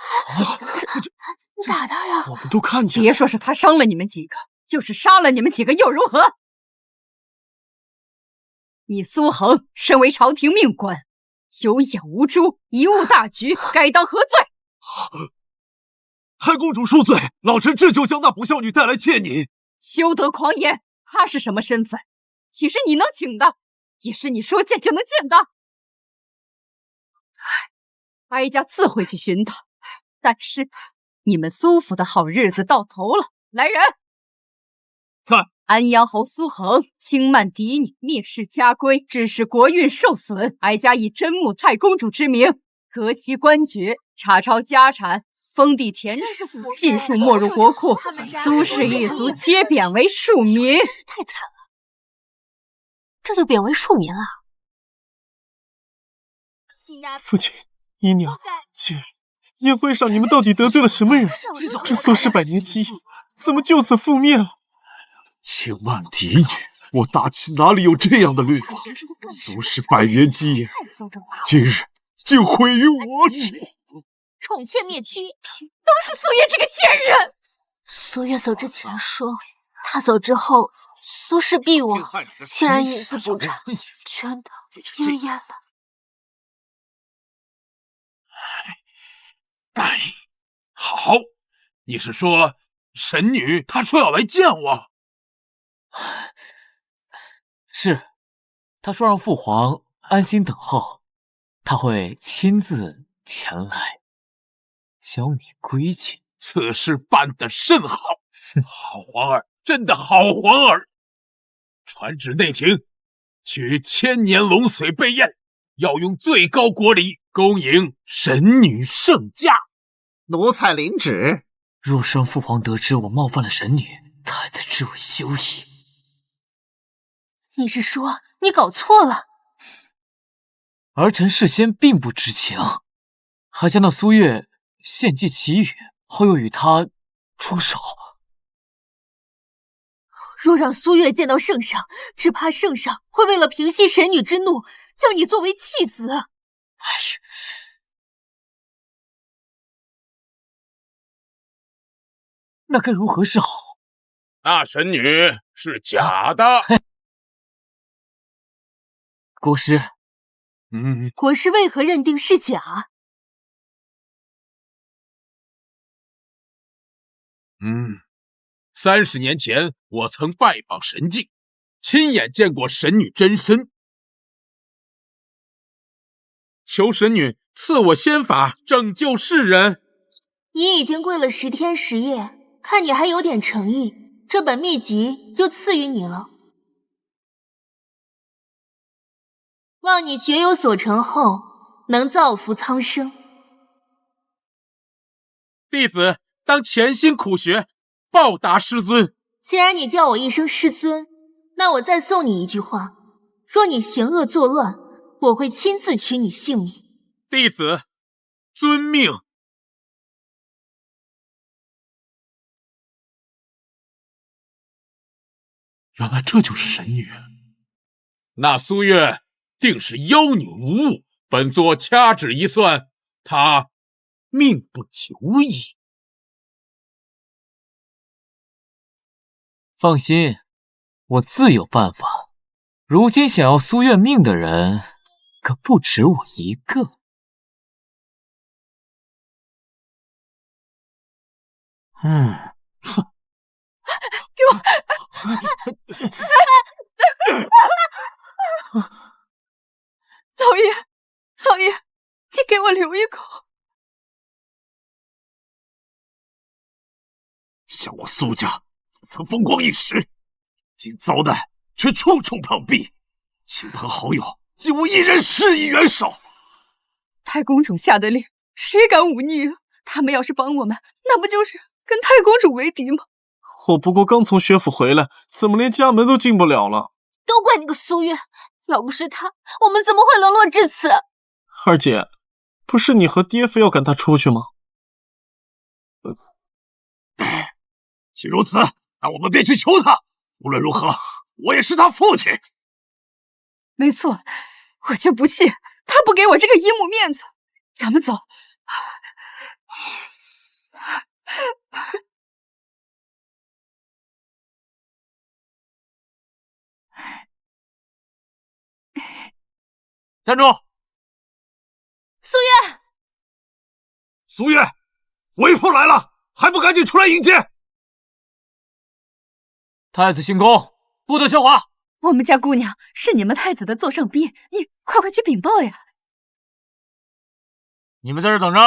他怎么打他呀？我们都看见了。别说是他伤了你们几个，就是杀了你们几个又如何？你苏恒身为朝廷命官，有眼无珠，贻误大局，该当何罪？太公主恕罪，老臣这就将那不孝女带来见您。休得狂言！她是什么身份？岂是你能请的？也是你说见就能见的？哀家自会去寻她，但是你们苏府的好日子到头了。来人！在。安阳侯苏恒轻慢嫡女，蔑视家规，致使国运受损。哀家以真木太公主之名，革其官爵，查抄家产，封地田氏，尽数没入国库。苏氏一族皆贬为庶民。太惨了，这就贬为庶民了。父亲、姨娘、姐，宴会上你们到底得罪了什么人？这苏氏百年基业怎么就此覆灭了？轻慢嫡女，我大齐哪里有这样的律法？苏氏百年基业，今日竟毁于我手！宠妾灭妻，都是苏月这个贱人！苏月走之前说，他走之后，苏氏必亡，竟然一字不差，全都应验了。哎，好，你是说神女她说要来见我？是，他说让父皇安心等候，他会亲自前来教你规矩。此事办得甚好，好皇儿，真的好皇儿！传旨内廷，取千年龙髓备宴，要用最高国礼恭迎神女圣驾。奴才领旨。若是让父皇得知我冒犯了神女，他还在质问休矣。你是说你搞错了？儿臣事先并不知情，还将那苏月献祭祈雨，后又与他出手。若让苏月见到圣上，只怕圣上会为了平息神女之怒，将你作为弃子。哎呀！那该如何是好？那神女是假的。国师，国师为何认定是假？30年前，我曾拜访神境，亲眼见过神女真身。求神女赐我仙法，拯救世人。你已经跪了10天10夜，看你还有点诚意，这本秘籍就赐予你了。望你学有所成后，能造福苍生。弟子当潜心苦学，报答师尊。既然你叫我一声师尊，那我再送你一句话：若你行恶作乱，我会亲自取你性命。弟子遵命。原来这就是神女，那苏月定是妖女无误。本座掐指一算，她命不久矣。放心，我自有办法。如今想要苏月命的人，可不止我一个。给我！老爷，老爷，你给我留一口。想我苏家曾风光一时，今遭难却处处碰壁，亲朋好友竟无一人施以援手。太公主下的令，谁敢忤逆啊？他们要是帮我们，那不就是跟太公主为敌吗？我不过刚从学府回来，怎么连家门都进不了了？都怪那个苏月，要不是他，我们怎么会沦落至此？二姐，不是你和爹非要赶他出去吗？既如此，那我们便去求他。无论如何，我也是他父亲。没错，我就不信他不给我这个姨母面子。咱们走。站住！苏月，苏月，为父来了，还不赶紧出来迎接！太子行宫，不得喧哗。我们家姑娘是你们太子的座上宾，你快去禀报呀！你们在这等着。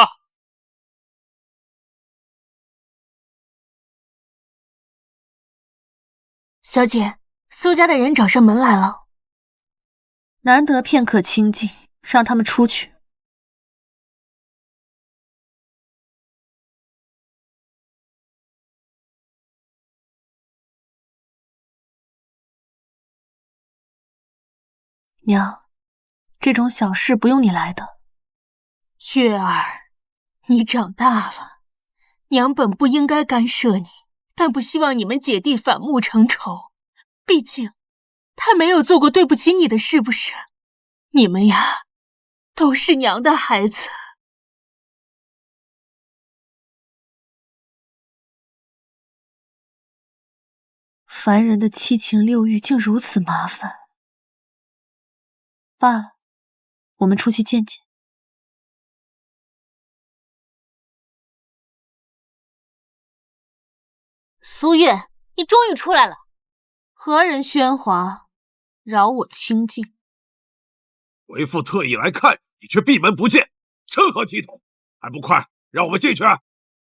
小姐，苏家的人找上门来了。难得片刻清静，让他们出去。娘，这种小事不用你来的。月儿，你长大了，娘本不应该干涉你，但不希望你们姐弟反目成仇。毕竟，他没有做过对不起你的事，不是？你们呀，都是娘的孩子。凡人的七情六欲竟如此麻烦。罢了，我们出去见见。苏月，你终于出来了。何人喧哗？饶我清静。为父特意来看你，却闭门不见，成何体统？还不快让我们进去！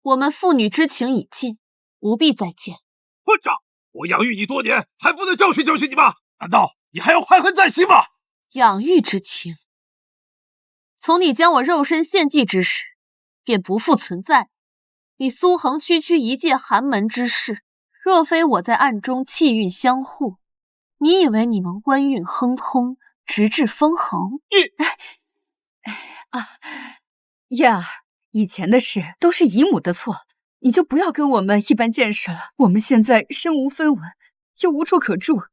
我们父女之情已尽，不必再见。混账！我养育你多年，还不能教训教训你吗？难道你还要怀恨在心吗？养育之情，从你将我肉身献祭之时，便不复存在。你苏横区区一介寒门之士，若非我在暗中气运相护，你以为你能官运亨通，直至封侯？呀，以前的事都是姨母的错，你就不要跟我们一般见识了。我们现在身无分文，又无处可住，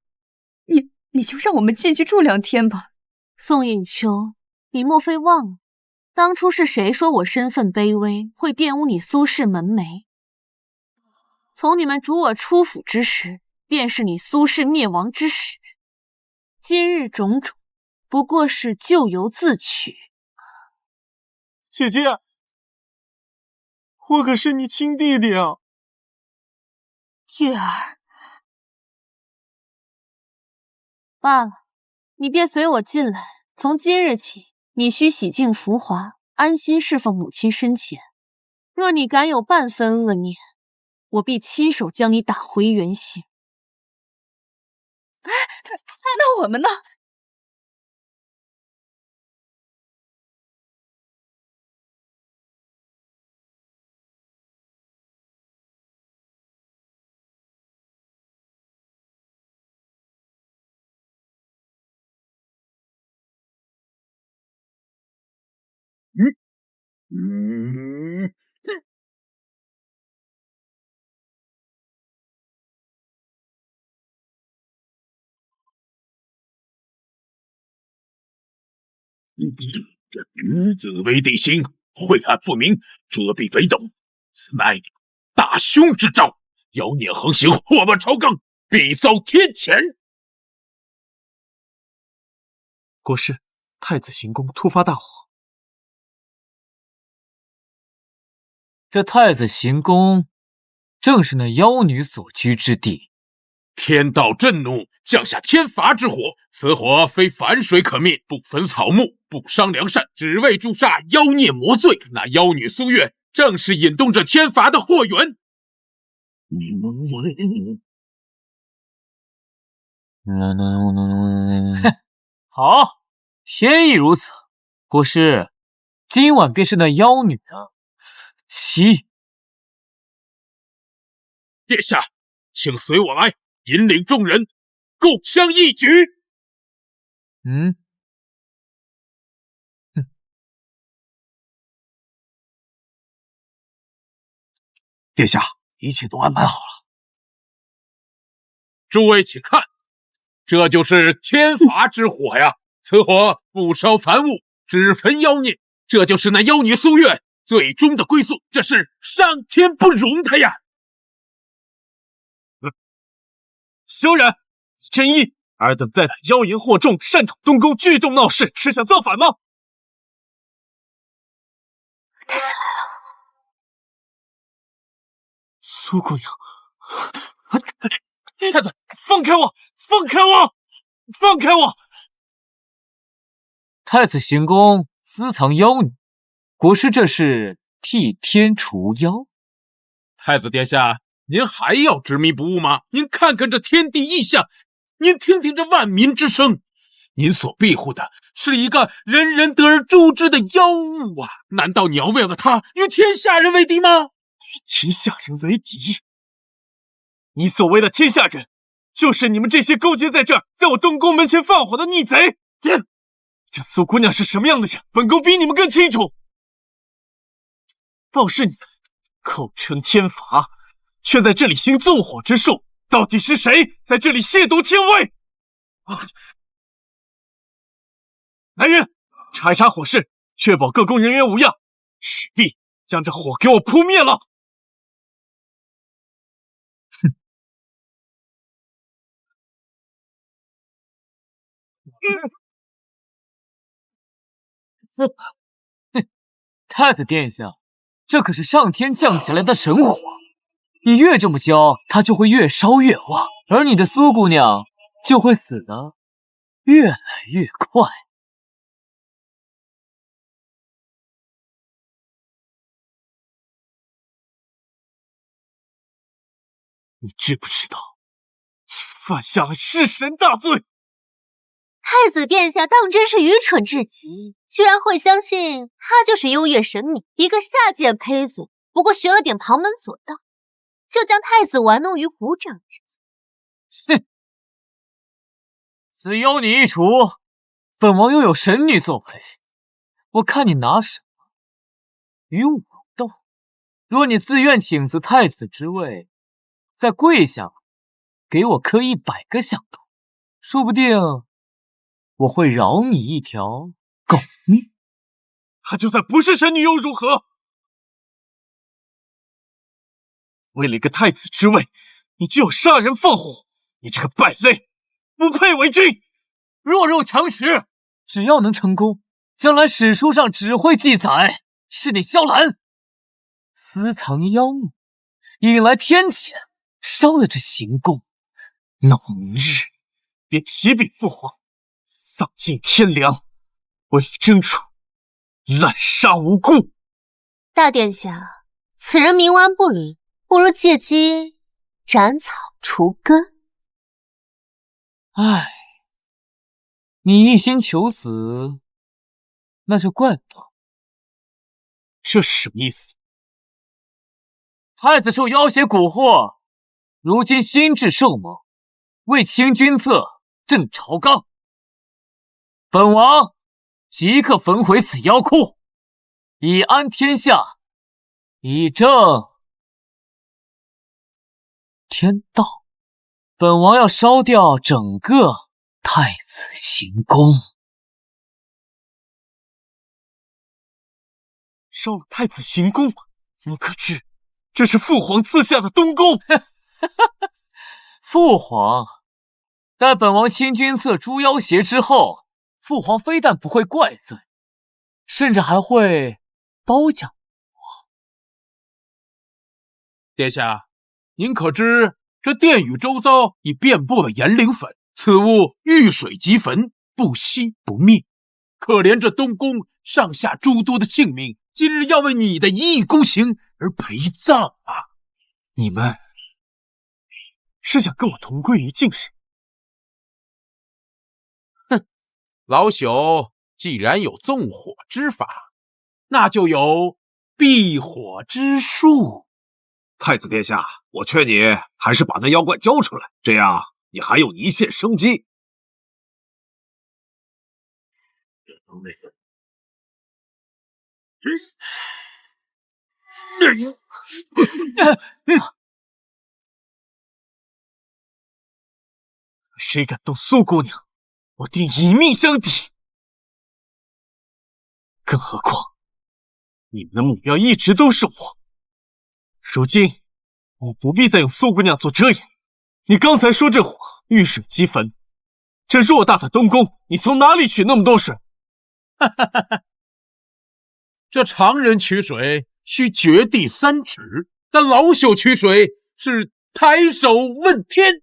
你就让我们进去住2天吧。宋应秋，你莫非忘了，当初是谁说我身份卑微，会玷污你苏氏门楣？从你们逐我出府之时，便是你苏氏灭亡之始。今日种种，不过是咎由自取。姐姐，我可是你亲弟弟啊！月儿，罢了，你便随我进来。从今日起，你需洗净浮华，安心侍奉母亲身前。若你敢有半分恶念，我必亲手将你打回原形。那我们呢？这紫薇地心，晦暗不明，遮蔽北斗，此乃大凶之兆。妖孽横行，祸乱朝纲，必遭天谴。国师，太子行宫突发大火。这太子行宫，正是那妖女所居之地。天道震怒，降下天罚之火，此火非凡水可灭，不焚草木，不伤良善，只为诛杀妖孽魔祟。那妖女苏月，正是引动这天罚的祸源。好，天意如此。国师，今晚便是那妖女的死期。殿下，请随我来，引领众人共襄一举。殿下，一切都安排好了。诸位请看，这就是天罚之火呀！此火不烧凡物，只焚妖孽，这就是那妖女苏月最终的归宿，这是上天不容她呀！萧然，真意，尔等在此妖言惑众，擅闯东宫，聚众闹事，是想造反吗？太子来了，苏姑娘，太子，放开我！放开我！放开我！太子行宫私藏妖女，国师这是替天除妖。太子殿下，您还要执迷不悟吗？您看看这天地异象，您听听这万民之声，您所庇护的是一个人人得而诛之的妖物啊！难道你要为了他与天下人为敌吗？与天下人为敌？你所谓的天下人，就是你们这些勾结在这儿，在我东宫门前放火的逆贼！这苏姑娘是什么样的人，本宫比你们更清楚。倒是你们口称天罚，却在这里行纵火之术，到底是谁在这里亵渎天威？来人，查一查火势，确保各宫人员无恙，势必将这火给我扑灭了。太子殿下，这可是上天降下来的神火，你越这么教，它就会越烧越旺，而你的苏姑娘就会死得越来越快。你知不知道，你犯下了弑神大罪？太子殿下当真是愚蠢至极，居然会相信她就是幽月神女，一个下贱胚子，不过学了点旁门左道，就将太子玩弄于股掌之间。哼！此妖女一除，本王又有神女作陪，我看你拿什么与我斗？若你自愿请辞太子之位，再跪下给我磕100个响头，说不定我会饶你一条狗命。她就算不是神女又如何？为了一个太子之位，你就要杀人放火，你这个败类，不配为君！弱肉强食，只要能成功，将来史书上只会记载是你萧兰私藏妖物，引来天谴，烧了这行宫。那我明日便启禀父皇，丧尽天良，为征楚，滥杀无辜。大殿下，此人冥顽不灵，不如借机斩草除根。唉，你一心求死，那就怪不得。这是什么意思？太子受妖邪蛊惑，如今心智受蒙，为清君侧，正朝纲。本王即刻焚毁此妖窟，以安天下，以正天道。本王要烧掉整个太子行宫。烧了太子行宫，你可知这是父皇赐下的东宫？父皇，待本王清君侧诛妖邪之后，父皇非但不会怪罪，甚至还会褒奖我。殿下，您可知这殿宇周遭已遍布了炎灵粉，此物遇水即焚，不熄不灭。可怜这东宫上下诸多的性命，今日要为你的一意孤行而陪葬啊！你们是想跟我同归于尽是？哼，老朽既然有纵火之法，那就有避火之术。太子殿下，我劝你还是把那妖怪交出来，这样你还有一线生机。谁敢动苏姑娘，我定以命相抵。更何况，你们的目标一直都是我。如今，我不必再用苏姑娘做遮掩。你刚才说这火遇水即焚，这偌大的东宫，你从哪里取那么多水？哈哈哈哈！这常人取水需掘地3尺，但老朽取水是抬手问天。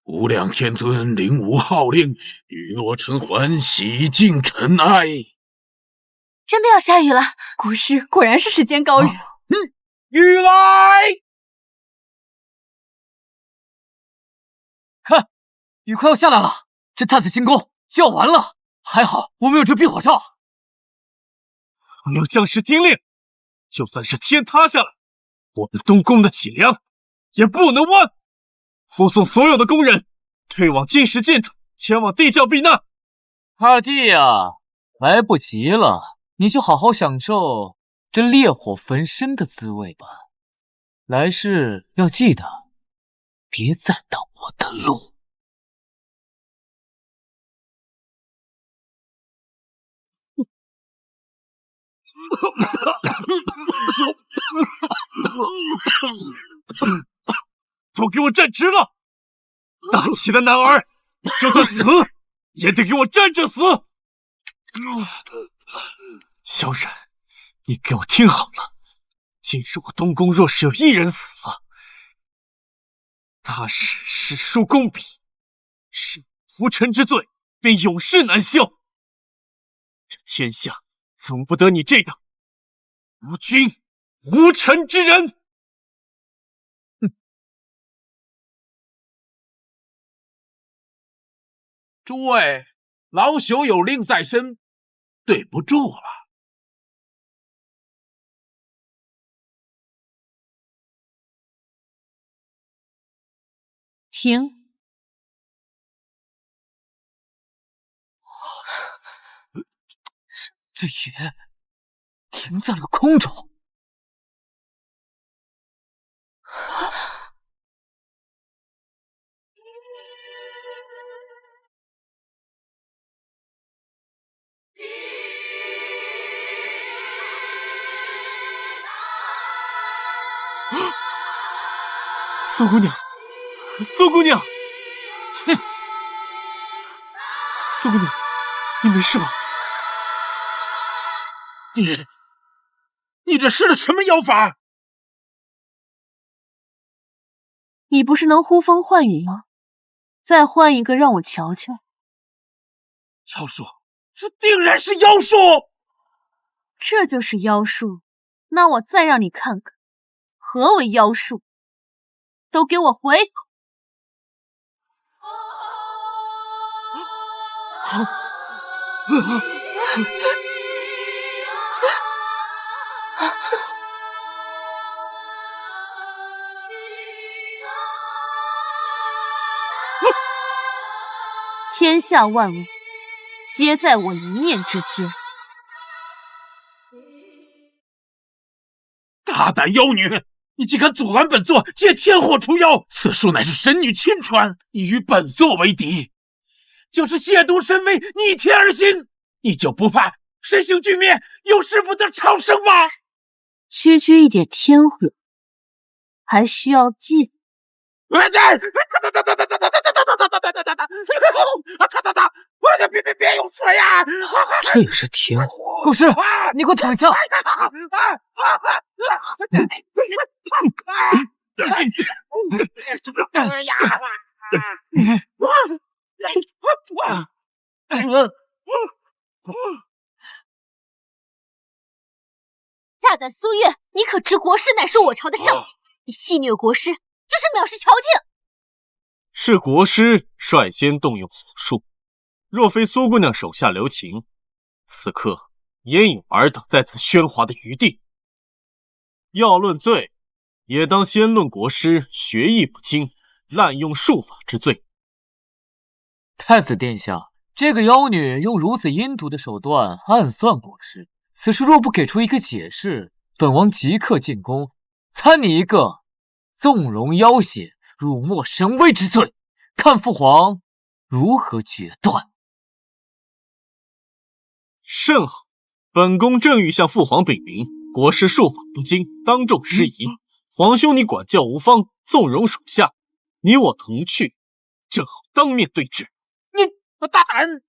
无量天尊领吾号令，雨落尘寰，洗净尘埃。真的要下雨了，国师果然是时间高人。雨来！看，雨快要下来了，这太子行宫就要完了。还好我们有这避火罩。我有将士听令，就算是天塌下来，我们东宫的脊梁也不能弯。护送所有的工人退往金石建筑，前往地窖避难。二弟呀，来不及了，你就好好享受这烈火焚身的滋味吧。来世要记得，别再挡我的路。都给我站直了！大齐的男儿，就算死也得给我站着死！萧然，你给我听好了，今日我东宫若是有一人死了，他是史书公笔，是屠臣之罪，便永世难消。这天下容不得你这等无君无臣之人！诸位，老朽有令在身，对不住了。停！这雨停在了空中。苏姑娘，苏姑娘，哼！苏姑娘，你没事吧？你这施了什么妖法？你不是能呼风唤雨吗？再换一个让我瞧瞧。妖术，这定然是妖术！这就是妖术？那我再让你看看，何为妖术？都给我回！天下万物皆在我一念之间。大胆妖女，你竟敢阻拦本座借天火除妖！此术乃是神女亲传，你与本座为敌，就是亵渎神威，逆天而行，你就不怕身形俱灭，有时不得超生吗？区区一点天火，还需要借？别用水呀！这也是天火！狗师，你给我躺下！大胆苏月，你可知国师乃是我朝的上宾？你戏谑国师，就是藐视朝廷。是国师率先动用火术，若非苏姑娘手下留情，此刻焉有尔等在此喧哗的余地？要论罪，也当先论国师学艺不精，滥用术法之罪。太子殿下，这个妖女用如此阴毒的手段暗算国师，此事若不给出一个解释，本王即刻进宫参你一个纵容妖邪、辱没神威之罪，看父皇如何决断。甚好，本宫正欲向父皇禀明，国师术法不精，当众失仪。皇兄你管教无方，纵容属下，你我同去，正好当面对质。你大胆！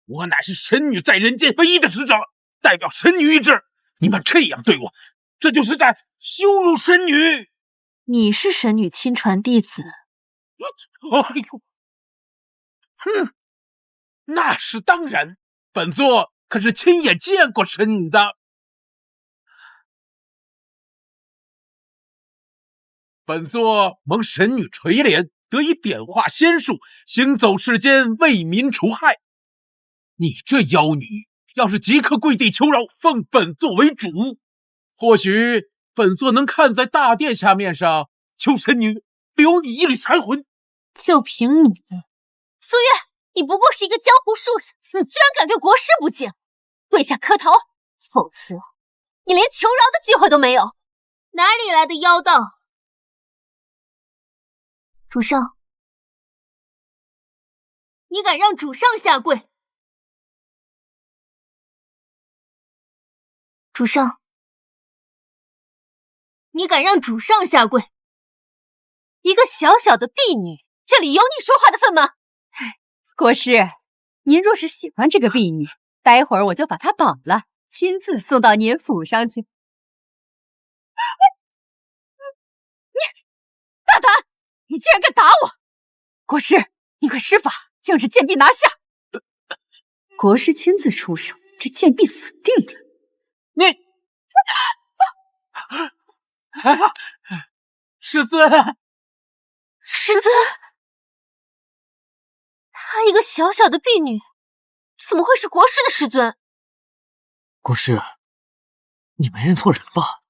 我乃是神女在人间唯一的使者，代表神女意志。你们这样对我，这就是在羞辱神女。你是神女亲传弟子？哎呦，那是当然，本座可是亲眼见过神女的。本座蒙神女垂怜，得以点化仙术，行走世间，为民除害。你这妖女，要是即刻跪地求饶，奉本座为主，或许本座能看在大殿下面上，求神女留你一缕残魂。就凭你，苏月，你不过是一个江湖术士，居然敢对国师不敬，跪下磕头，否则你连求饶的机会都没有。哪里来的妖道？主上，你敢让主上下跪？主上，你敢让主上下跪？一个小小的婢女，这里有你说话的份吗？国师，您若是喜欢这个婢女，待会儿我就把她绑了，亲自送到您府上去。你大胆！你竟然敢打我！国师，你快施法，将这贱婢拿下！国师亲自出手，这贱婢死定了！你，师尊，师尊，她一个小小的婢女，怎么会是国师的师尊？国师，你没认错人吧？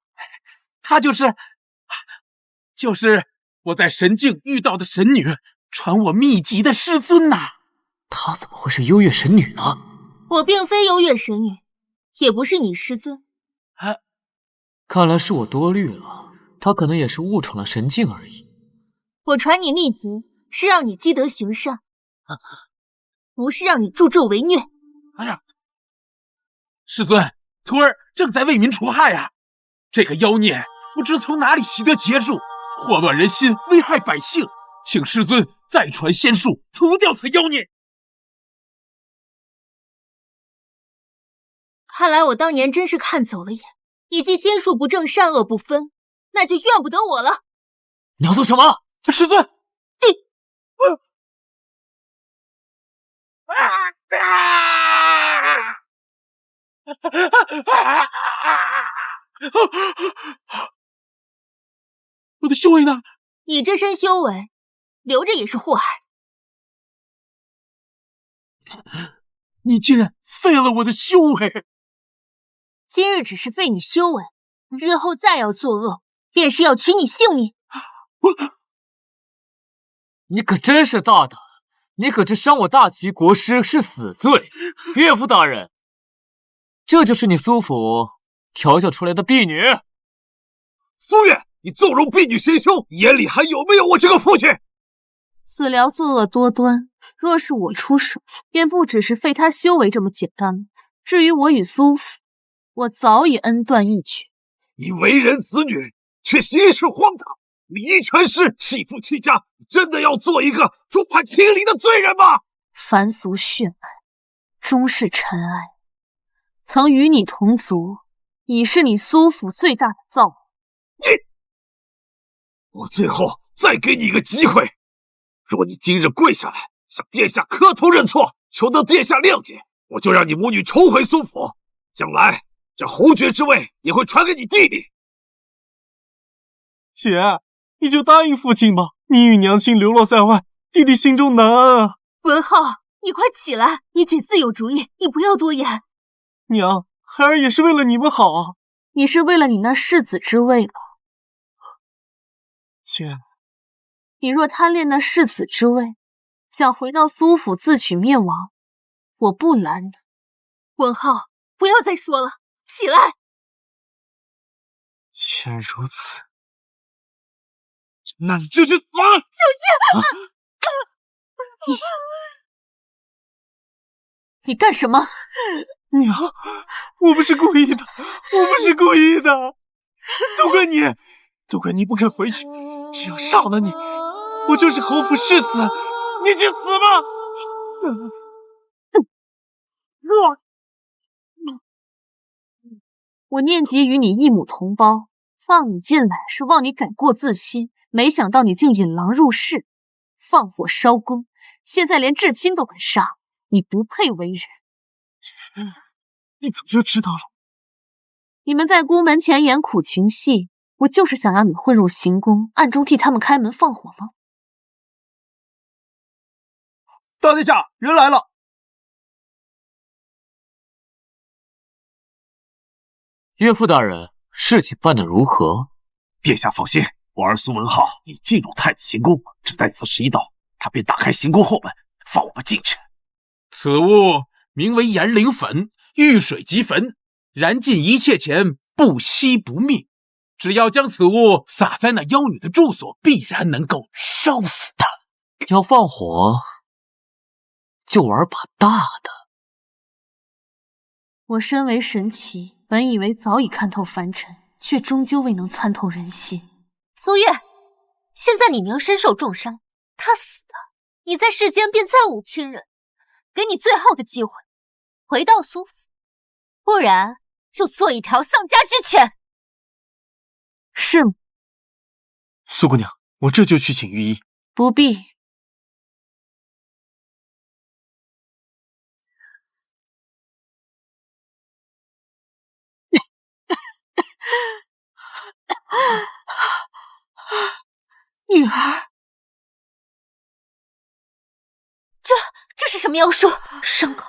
她就是我在神境遇到的神女，传我秘籍的师尊呐。她怎么会是幽月神女呢？我并非幽月神女，也不是你师尊。看来是我多虑了，她可能也是误闯了神境而已。我传你秘籍，是让你积德行善，不是让你助纣为虐。哎呀，师尊，徒儿正在为民除害啊！这个妖孽不知从哪里习得邪术，祸乱人心，危害百姓，请师尊再传仙术，除掉此妖孽。看来我当年真是看走了眼，以及心术不正、善恶不分，那就怨不得我了。你要做什么？师尊，我的修为呢？你这身修为，留着也是祸害。你竟然废了我的修为！今日只是废你修为，日后再要作恶，便是要取你性命。你可真是大胆！你可这伤我大齐国师是死罪。岳父大人，这就是你苏府调教出来的婢女。苏月，你纵容婢女邪修，眼里还有没有我这个父亲？子辽作恶多端，若是我出手，便不只是废他修为这么简单了。至于我与苏府，我早已恩断义绝。你为人子女，却行事荒唐，礼仪权势，弃父弃家，你真的要做一个众叛亲离的罪人吗？凡俗血脉，终是尘埃。曾与你同族，已是你苏府最大的造物。我最后再给你一个机会，若你今日跪下来，向殿下磕头认错，求得殿下谅解，我就让你母女重回苏府，将来这侯爵之位也会传给你弟弟。姐，你就答应父亲吧，你与娘亲流落在外，弟弟心中难安啊。文浩，你快起来，你姐自有主意，你不要多言。娘，孩儿也是为了你们好啊。你是为了你那世子之位吧？姐，你若贪恋那世子之位，想回到苏府自取灭亡，我不拦的。文浩，不要再说了，起来！既然如此，那你就去死！你干什么？娘，我不是故意的，我不是故意的，都怪你不肯回去，只要杀了你，我就是侯府世子，你去死吧！我念及与你一母同胞，放你进来是望你改过自新，没想到你竟引狼入室，放火烧宫，现在连至亲都敢杀，你不配为人。你怎么就知道了？你们在宫门前演苦情戏，我就是想让你混入行宫，暗中替他们开门放火吗？大殿下，人来了。岳父大人，事情办得如何？殿下放心，我儿苏文浩已进入太子行宫，只待此时一到，他便打开行宫后门，放我们进去。此物名为炎灵粉，遇水即焚，燃尽一切前不熄不灭。只要将此物撒在那妖女的住所，必然能够烧死她。要放火，就玩把大的。我身为神奇，本以为早已看透凡尘，却终究未能参透人心。苏月，现在你娘身受重伤，她死了，你在世间便再无亲人，给你最后的机会，回到苏府，不然就做一条丧家之犬。是吗？苏姑娘，我这就去请御医。不必。女儿，这是什么妖术？伤口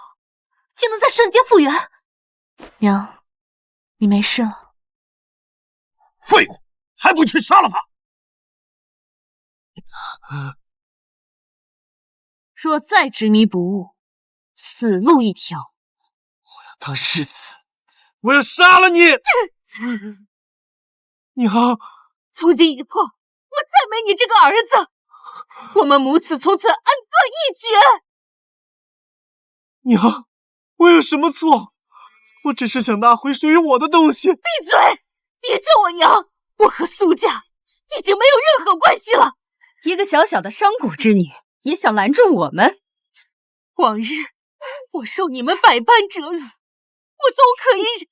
竟能在瞬间复原？娘，你没事了？废物，还不去杀了他！若再执迷不悟，死路一条。我要当世子，我要杀了你！娘，从今以后，我再没你这个儿子，我们母子从此恩断义绝。娘，我有什么错？我只是想拿回属于我的东西。闭嘴！别叫我娘！我和苏家已经没有任何关系了。一个小小的商贾之女，也想拦住我们？往日我受你们百般折辱，我都可以忍，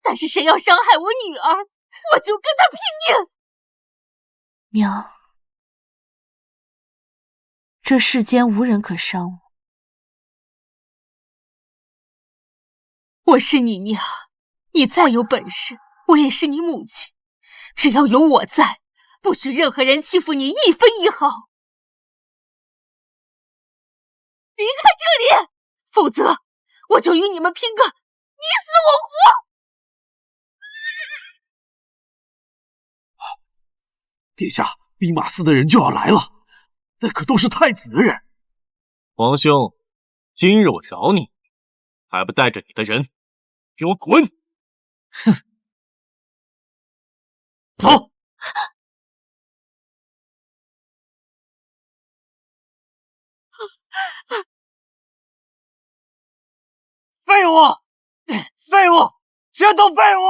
但是谁要伤害我女儿，我就跟他拼命。娘，这世间无人可伤我。我是你娘，你再有本事，我也是你母亲。只要有我在，不许任何人欺负你一分一毫。离开这里，否则我就与你们拼个你死我活！殿下，兵马司的人就要来了，那可都是太子的人。皇兄，今日我饶你，还不带着你的人给我滚！哼，走。废物！废物！全都废物！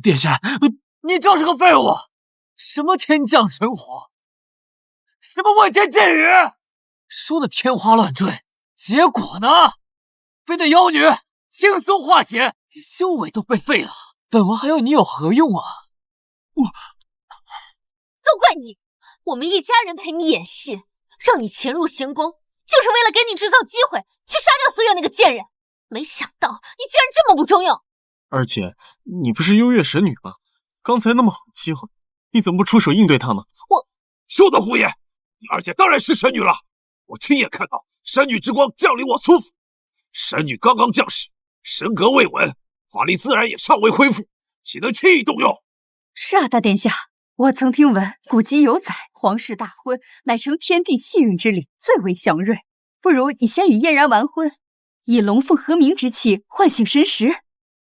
殿下，你就是个废物！什么天降神火，什么问天箭雨，说的天花乱坠，结果呢？被那妖女轻松化解，连修为都被废了。本王还要你有何用啊？都怪你！我们一家人陪你演戏，让你潜入行宫，就是为了给你制造机会去杀掉苏月那个贱人。没想到你居然这么不中用！二姐，你不是幽月神女吗？刚才那么好的机会，你怎么不出手应对他们？休得胡言！你二姐当然是神女了，我亲眼看到神女之光降临我苏府。神女刚刚降世，神格未稳，法力自然也尚未恢复，岂能轻易动用？是啊，大殿下，我曾听闻古籍有载，皇室大婚乃成天地气运之礼，最为祥瑞。不如你先与嫣然完婚，以龙凤和鸣之气唤醒神识，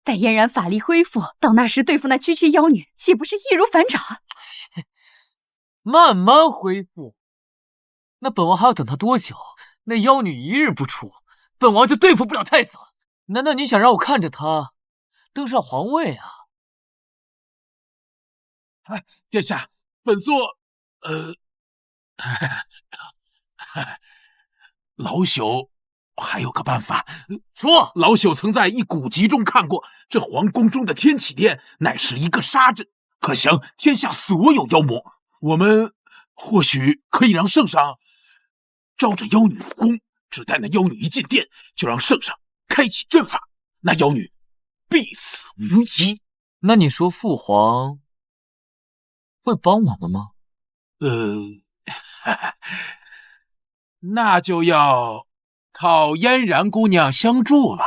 待嫣然法力恢复，到那时对付那区区妖女，岂不是易如反掌？慢慢恢复。那本王还要等他多久？那妖女一日不出，本王就对付不了太子了。难道你想让我看着他登上皇位啊？殿下，本座，老朽还有个办法。说，老朽曾在一古籍中看过，这皇宫中的天启殿乃是一个杀阵，可降天下所有妖魔。我们或许可以让圣上招着妖女入宫，只待那妖女一进殿，就让圣上开启阵法，那妖女必死无疑。那你说父皇会帮我们吗？那就要靠嫣然姑娘相助了。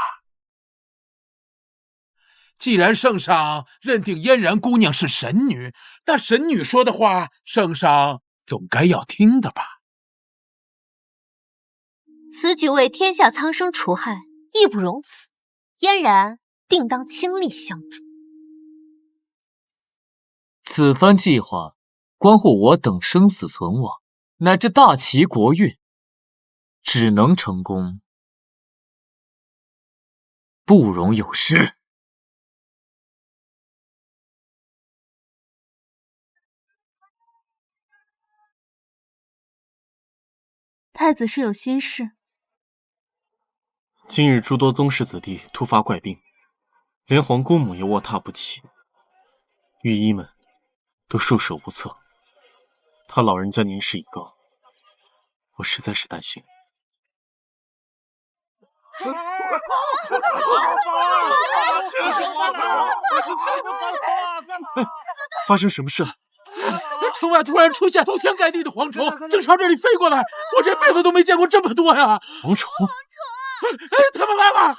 既然圣上认定嫣然姑娘是神女，那神女说的话，圣上总该要听的吧？此举为天下苍生除害，义不容辞。嫣然定当倾力相助。此番计划关乎我等生死存亡，乃至大齐国运，只能成功，不容有失。太子是有心事。今日诸多宗室子弟突发怪病，连皇姑母也卧榻不起，御医们都束手无策。他老人家年事已高，我实在是担心。发生什么事了？城外突然出现铺天盖地的蝗虫，正朝这里飞过来，我这辈子都没见过这么多呀！蝗虫！他们来了！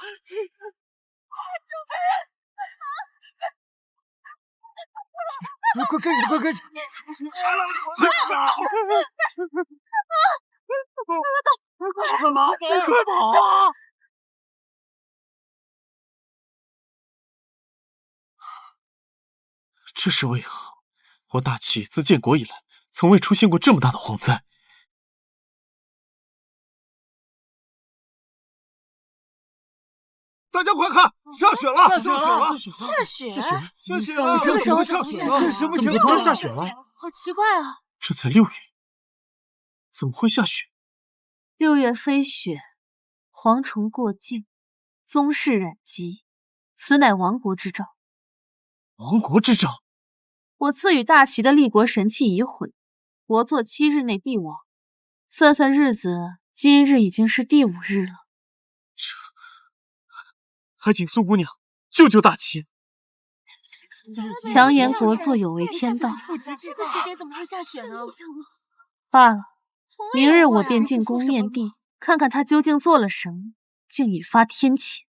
快跟着，快跟着！快跑！快跑啊！这是为何？我大齐自建国以来，从未出现过这么大的蝗灾。大家快看，下雪了！下雪了！下雪了！下雪了！这什么情况？下雪了！好奇怪啊！这才6月，怎么会下雪？ 6月飞雪，蝗虫过境，宗室染疾，此乃亡国之兆。亡国之兆？我赐予大齐的立国神器已毁，国祚7日内必亡。算算日子，今日已经是第5日了。还请苏姑娘救救大齐。强言国祚有违天道，这个时节怎么会下雪呢？罢了，明日我便进宫面帝，看看他究竟做了什么，竟已发天谴。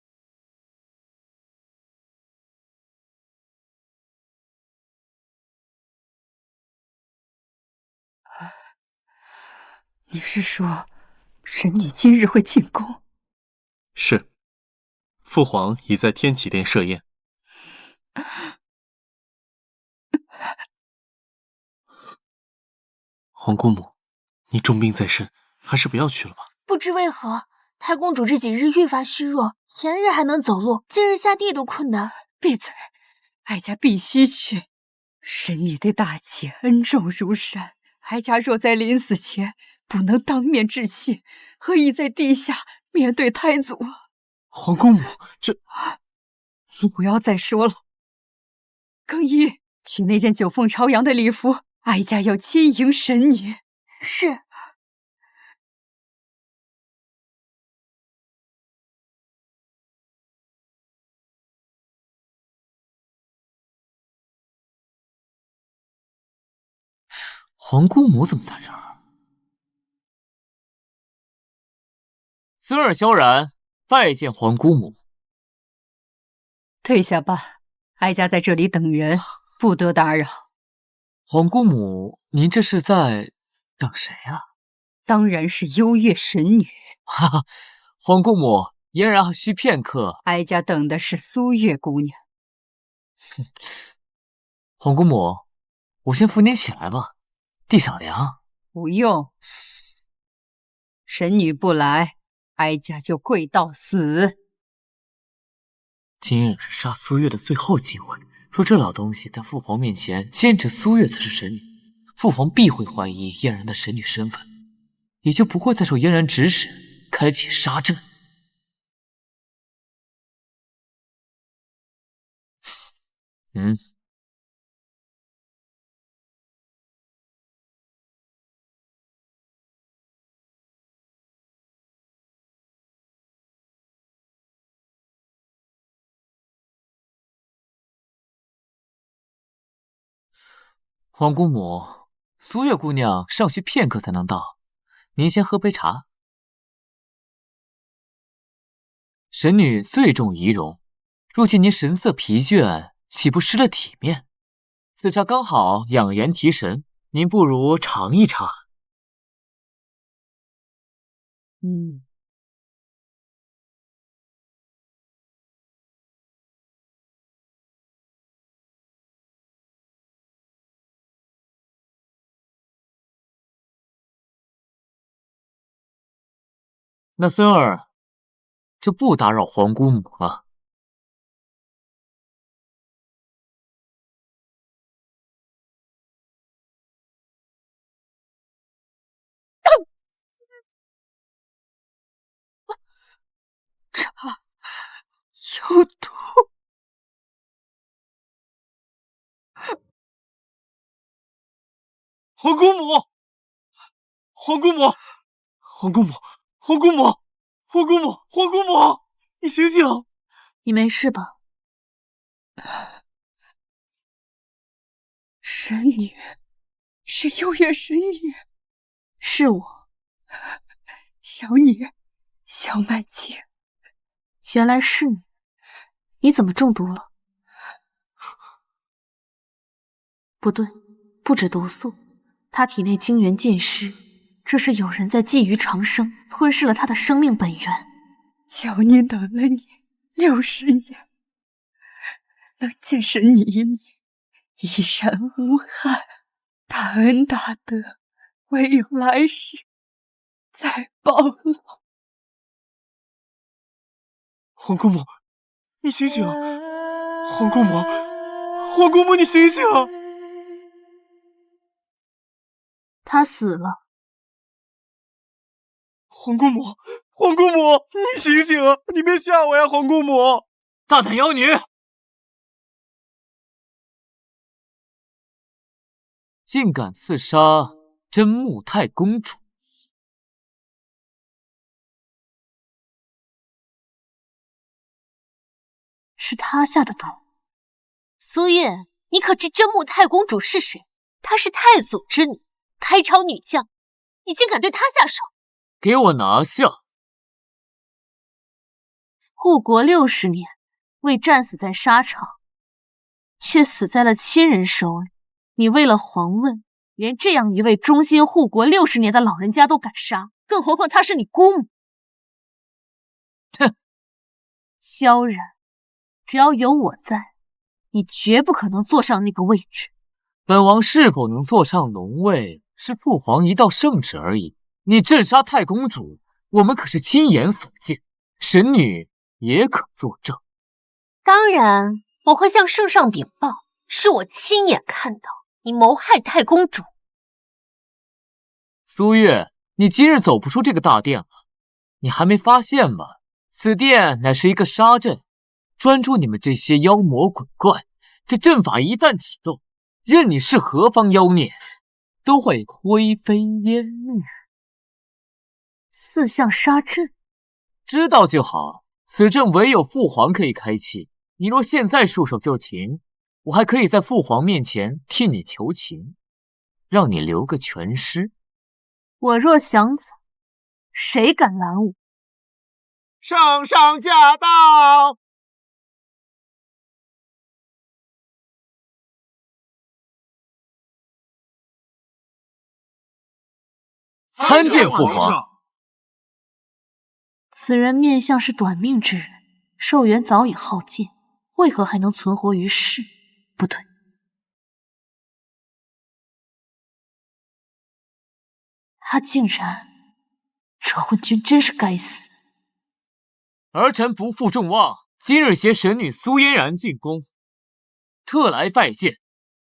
你是说，神女今日会进宫？是，父皇已在天启殿设宴。皇姑母，你重病在身，还是不要去了吧。不知为何，太公主这几日愈发虚弱，前日还能走路，今日下地都困难。闭嘴！哀家必须去。神女对大齐恩重如山，哀家若在临死前不能当面致谢，何以在地下面对太祖？皇姑母，这……你不要再说了。更衣，取那件9凤朝阳的礼服，哀家要亲迎神女。是。皇姑母怎么在这儿？孙儿萧然拜见皇姑母。退下吧，哀家在这里等人，不得打扰。皇姑母，您这是在等谁啊？当然是幽月神女。哈哈，皇姑母，嫣然还需片刻。哀家等的是苏月姑娘。皇姑母，我先扶您起来吧，地上凉。不用，神女不来，哀家就跪到死。今日是杀苏月的最后机会，若这老东西在父皇面前坚持苏月才是神女，父皇必会怀疑嫣然的神女身份，也就不会再受嫣然指使开启杀阵。皇姑母，苏月姑娘尚需片刻才能到，您先喝杯茶。神女最重仪容，若见您神色疲倦，岂不失了体面？此茶刚好养颜提神，您不如尝一尝。那孙儿就不打扰皇姑母了。茶有毒。皇姑母，皇姑母，皇姑母，皇姑母，皇姑母，皇姑母，你醒醒！你没事吧？神女，是幽月神女。是我，小女小曼青。原来是你，你怎么中毒了？不对，不止毒素，他体内精元尽失，这是有人在觊觎长生，吞噬了他的生命本源。小女等了你60年，能见神女一面，依然无憾。大恩大德，唯有来世再报了。皇姑母，你醒醒！皇姑母，皇姑母，你醒醒！他死了。皇姑母，皇姑母，你醒醒啊！你别吓我呀，皇姑母！大胆妖女，竟敢刺杀真木太公主！是他下的毒。苏月，你可知真木太公主是谁？她是太祖之女，开朝女将，你竟敢对她下手！给我拿下！护国60年，为战死在沙场，却死在了亲人手里。你为了皇位，连这样一位忠心护国60年的老人家都敢杀，更何况她是你姑母。哼，萧然，只要有我在，你绝不可能坐上那个位置。本王是否能坐上龙位，是父皇一道圣旨而已。你镇杀太公主，我们可是亲眼所见，神女也可作证。当然，我会向圣上禀报，是我亲眼看到你谋害太公主。苏月，你今日走不出这个大殿了，你还没发现吗？此殿乃是一个杀阵，专捉你们这些妖魔鬼怪。这阵法一旦启动，任你是何方妖孽，都会灰飞烟灭。四象杀阵，知道就好。此阵唯有父皇可以开启，你若现在束手就擒，我还可以在父皇面前替你求情，让你留个全尸。我若想走，谁敢拦我？圣上驾到！参见父皇。此人面相是短命之人，寿元早已耗尽，为何还能存活于世？不对，他竟然……这昏君真是该死！儿臣不负众望，今日携神女苏嫣然进宫，特来拜见。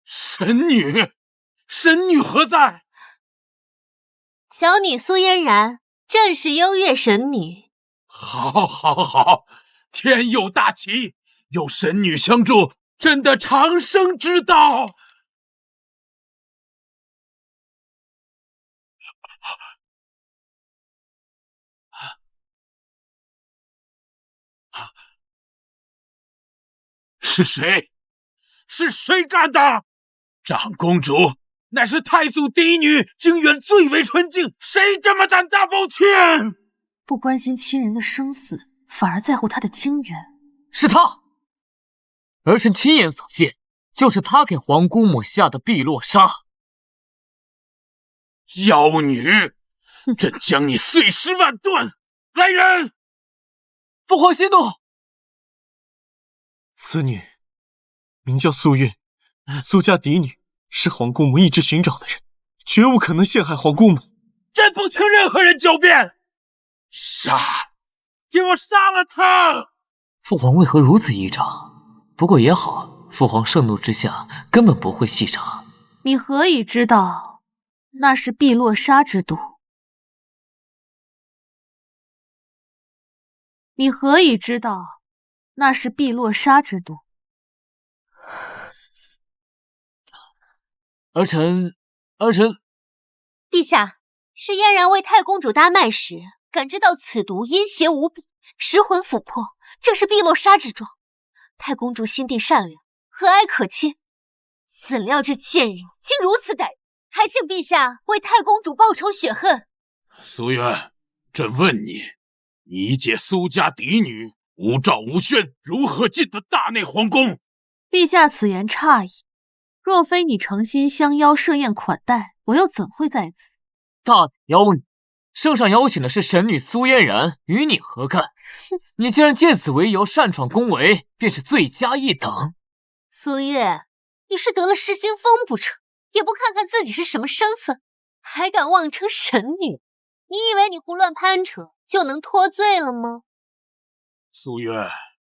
神女，神女何在？小女苏嫣然，正是幽月神女。好，好，好！天佑大齐，有神女相助，朕的长生之道。是谁？是谁干的？长公主乃是太祖嫡女，经远最为纯净，谁这么胆大包天？不关心亲人的生死，反而在乎他的经缘。是他，儿臣亲眼所见，就是他给皇姑母下的碧落沙。妖女，朕将你碎尸万段！来人！父皇息怒。此女名叫苏月，苏家嫡女，是皇姑母一直寻找的人，绝无可能陷害皇姑母。朕不听任何人狡辩！杀！给我杀了他！父皇为何如此依仗？不过也好，父皇盛怒之下根本不会细查。你何以知道那是碧落沙之毒？你何以知道那是碧落沙之毒？儿臣，陛下，是嫣然为太公主搭脉时，感知到此毒阴邪无比，失魂琥珀，正是碧落沙之状。太公主心地善良，和蔼可亲，怎料这贱人竟如此歹毒，还请陛下为太公主报仇雪恨。苏渊，朕问你，你姐苏家嫡女无诏无宣，如何进得大内皇宫？陛下此言差矣，若非你诚心相邀设宴款待，我又怎会在此？大胆妖女，圣上邀请的是神女苏嫣然，与你何干？你竟然借此为由擅闯宫闱，便是罪加一等。苏月，你是得了失心疯不成？也不看看自己是什么身份，还敢妄称神女？你以为你胡乱攀扯就能脱罪了吗？苏月，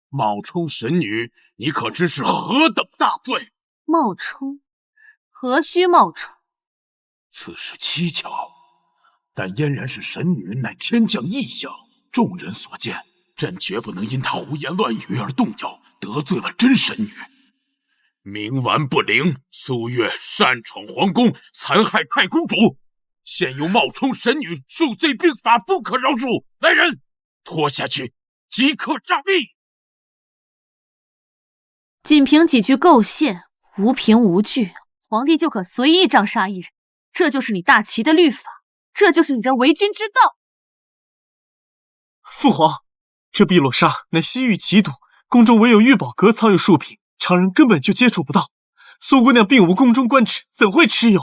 冒充神女，你可知是何等大罪？冒充？何须冒充？此事蹊跷，但嫣然是神女，乃天降异象，众人所见，朕绝不能因她胡言乱语而动摇，得罪了真神女。冥顽不灵，苏月擅闯皇宫，残害太公主，现又冒充神女，数罪并罚，不可饶恕。来人，拖下去，即刻杖毙。仅凭几句构陷，无凭无据，皇帝就可随意杖杀一人，这就是你大齐的律法，这就是你这为君之道。父皇，这碧落沙乃西域奇毒，宫中唯有玉宝阁藏有数品，常人根本就接触不到。苏姑娘并无宫中官职，怎会持有？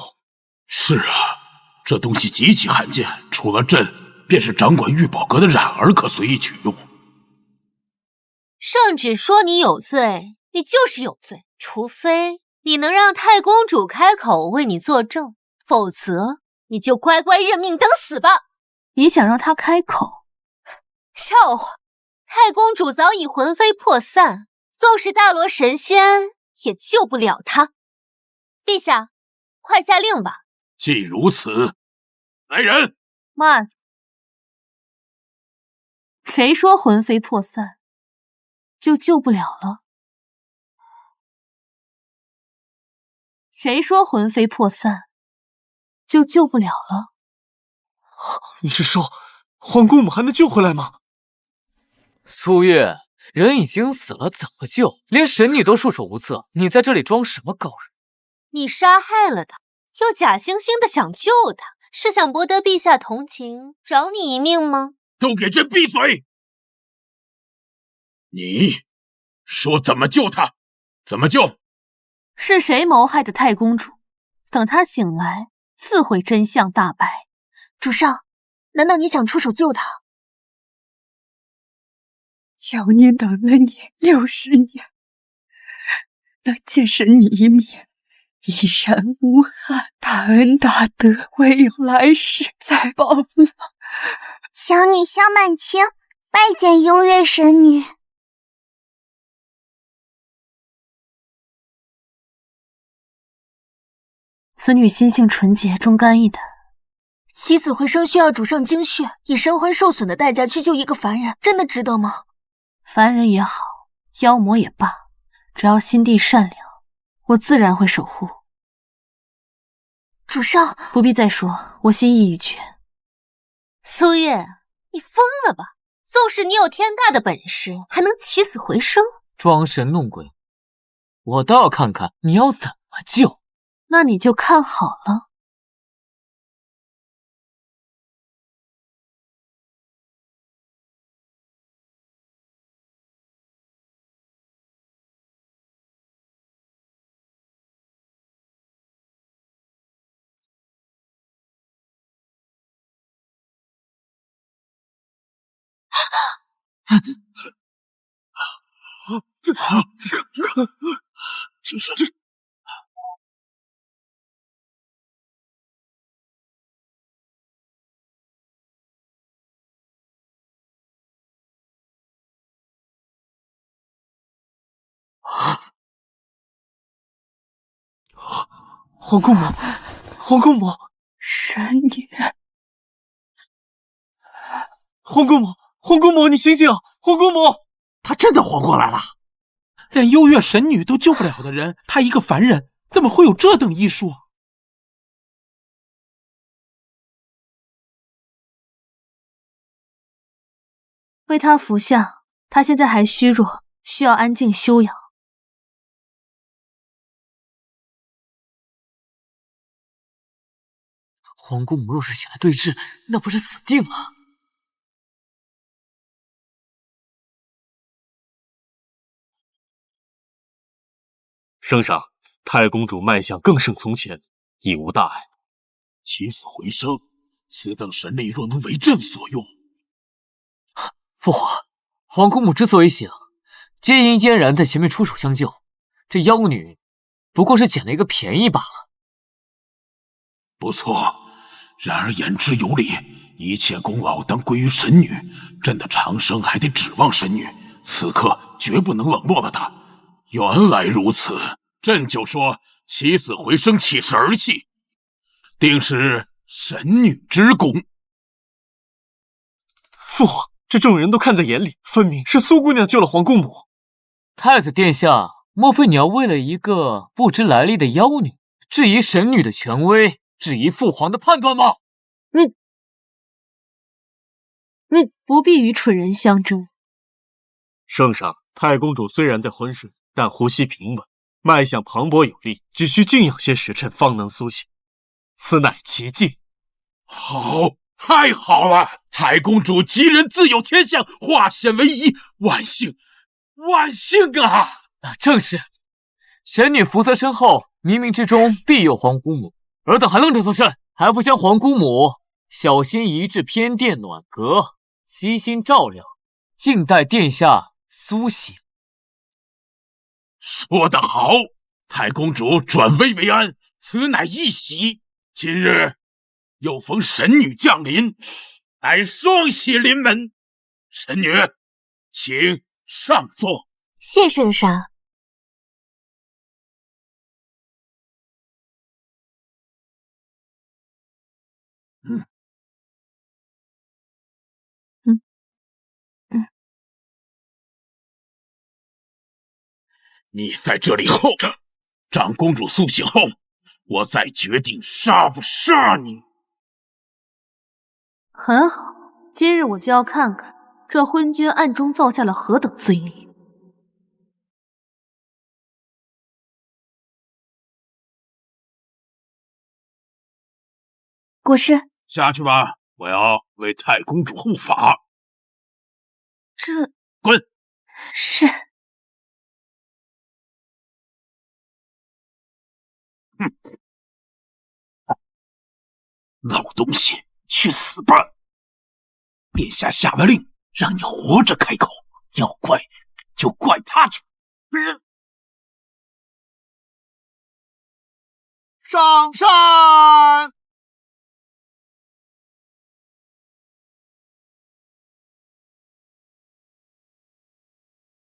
是啊，这东西极其罕见，除了朕，便是掌管玉宝阁的冉儿可随意取用。圣旨说你有罪，你就是有罪，除非你能让太公主开口为你作证，否则你就乖乖认命等死吧。你想让她开口？笑话，太公主早已魂飞魄散，纵是大罗神仙也救不了她。陛下，快下令吧。既如此，来人！慢，谁说魂飞魄散就救不了了？谁说魂飞魄散就救不了了？你是说皇姑母还能救回来吗？苏月，人已经死了，怎么救？连神女都束手无策，你在这里装什么高人？你杀害了他，又假惺惺的想救他，是想博得陛下同情，饶你一命吗？都给朕闭嘴！你说怎么救他？怎么救？是谁谋害的太公主？等她醒来，自会真相大白。主上，难道你想出手救他？小年等了你60年，能见神女一面，已然无憾。大恩大德，唯有来世再报了。小女萧满清拜见幽月神女。此女心性纯洁，忠肝义胆。起死回生需要主上精血，以神魂受损的代价去救一个凡人，真的值得吗？凡人也好，妖魔也罢，只要心地善良，我自然会守护。主上不必再说，我心意已决。苏月，你疯了吧？纵使你有天大的本事，还能起死回生？装神弄鬼，我倒要看看你要怎么救。那你就看好了。这皇姑母，皇姑母，神女，皇姑母，皇姑母，你醒醒！皇姑母，他真的活过来了。连幽月神女都救不了的人，他一个凡人怎么会有这等医术？为他服下，他现在还虚弱，需要安静休养。皇姑母若是前来对峙，那不是死定了？圣上，太公主脉象更胜从前，已无大碍。起死回生，此等神力若能为朕所用。父皇，皇姑母之所以醒，皆因嫣然在前面出手相救，这妖女不过是捡了一个便宜罢了。不错，然而言之有理，一切功劳当归于神女，朕的长生还得指望神女，此刻绝不能冷落了她。原来如此，朕就说起死回生岂是儿戏，定是神女之功。父皇，这众人都看在眼里，分明是苏姑娘救了皇姑母。太子殿下，莫非你要为了一个不知来历的妖女，质疑神女的权威，质疑父皇的判断吗？你不必与蠢人相争。圣上，太公主虽然在昏睡，但呼吸平稳，脉象磅礴有力，只需静养些时辰方能苏醒。此乃奇迹。好，太好了！太公主吉人自有天相，化险为夷，万幸，万幸啊！正是，神女福泽深厚，冥冥之中必有皇姑母。尔等还愣着做甚？还不将皇姑母小心移至偏殿暖阁，悉心照料，静待殿下苏醒。说得好，太公主转危为安，此乃一喜。今日又逢神女降临，乃双喜临门。神女，请上座。谢圣上。你在这里候着，长公主苏醒后，我再决定杀不杀你。很好，今日我就要看看这昏君暗中造下了何等罪孽。国师，下去吧，我要为太公主护法。这……滚！是。老东西，去死吧！殿下下了令，让你活着开口，要怪就怪他去。上山！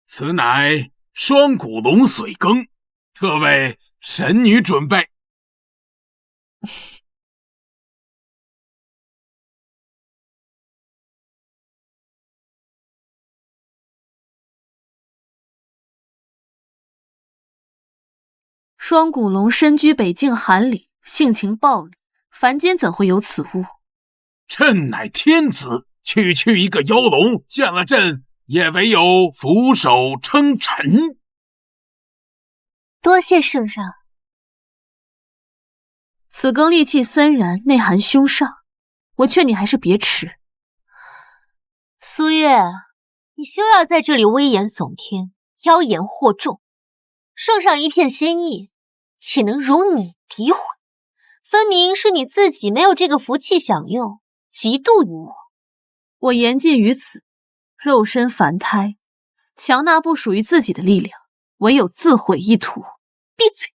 此乃双骨龙髓羹，特为神女准备。双骨龙身居北境寒岭，性情暴戾，凡间怎会有此物？朕乃天子，区区一个妖龙，见了朕也唯有俯首称臣。多谢圣上。此羹戾气森然，内含凶煞，我劝你还是别吃。苏月，你休要在这里危言耸听，妖言惑众。圣上一片心意，岂能容你诋毁？分明是你自己没有这个福气享用，嫉妒于我。我言尽于此，肉身凡胎，强纳不属于自己的力量，唯有自毁一途。闭嘴！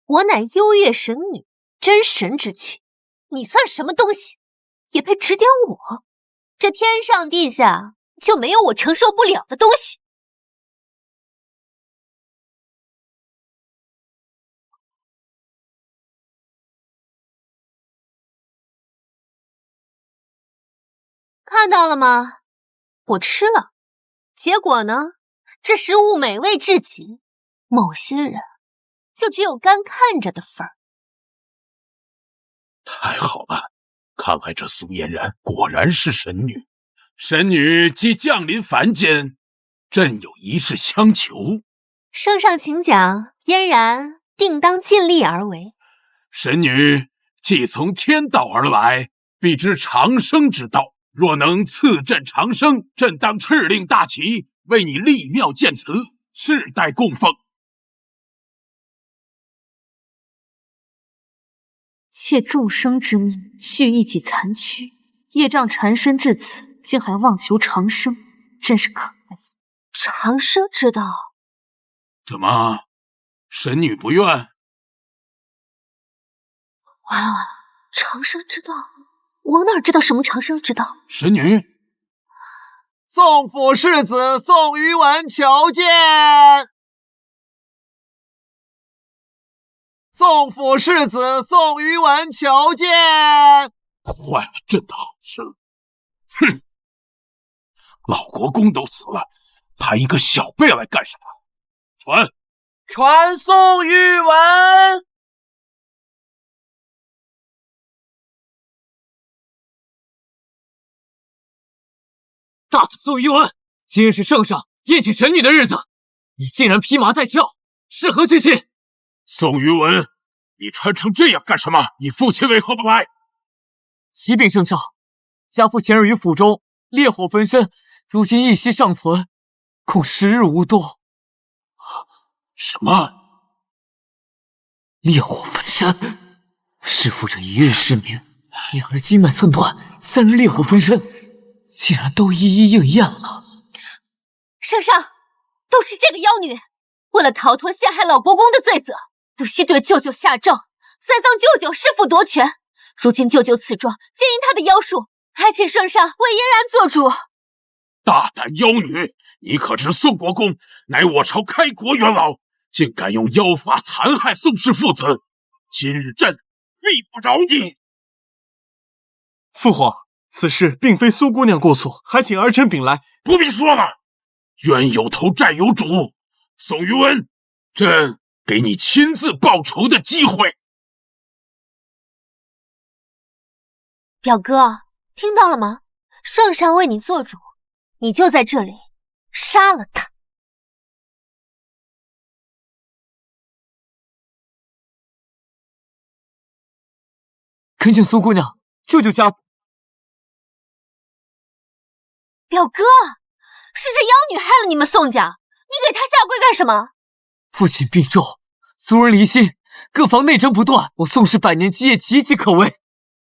我乃幽月神女，真神之躯，你算什么东西，也配指点我？这天上地下就没有我承受不了的东西。看到了吗？我吃了，结果呢？这食物美味至极，某些人就只有干看着的份儿。太好了，看来这苏嫣然果然是神女。神女即降临凡间，朕有一事相求。圣上请讲，嫣然定当尽力而为。神女既从天道而来，必知长生之道。若能赐朕长生，朕当敕令大起，为你立庙建祠，世代供奉。窃众生之命，续一己残躯，业障缠身至此，竟还妄求长生，真是可悲。长生之道？怎么，神女不愿？完了完了，长生之道，我哪知道什么长生之道？神女，宋府世子宋于文求见。宋府世子宋于文求见。坏了朕的好事。哼！老国公都死了，派一个小辈来干什么？传送玉文。大胆宋玉文，今日是圣上宴请神女的日子，你竟然披麻戴孝，是何居心？宋玉文，你穿成这样干什么？你父亲为何不来？启禀圣上，家父前日于府中烈火焚身，如今一息尚存，恐时日无多。什么？烈火焚身？弑父者一日失明，两日经脉寸断，三日烈火焚身，竟然都一一应验了。圣上，都是这个妖女，为了逃脱陷害老国公的罪责，不惜对舅舅下诏，栽赃舅舅弑父夺权。如今舅舅此状，皆因他的妖术，还请圣上为嫣然做主。大胆妖女，你可知宋国公乃我朝开国元老，竟敢用妖法残害宋氏父子，今日朕必不饶你！父皇，此事并非苏姑娘过错，还请儿臣禀来。不必说了，冤有头债有主，宋于文，朕给你亲自报仇的机会。表哥，听到了吗？圣上为你做主，你就在这里杀了他。恳请苏姑娘救救家父。表哥，是这妖女害了你们宋家，你给她下跪干什么？父亲病重，族人离心，各方内争不断，我宋氏百年基业岌岌可危，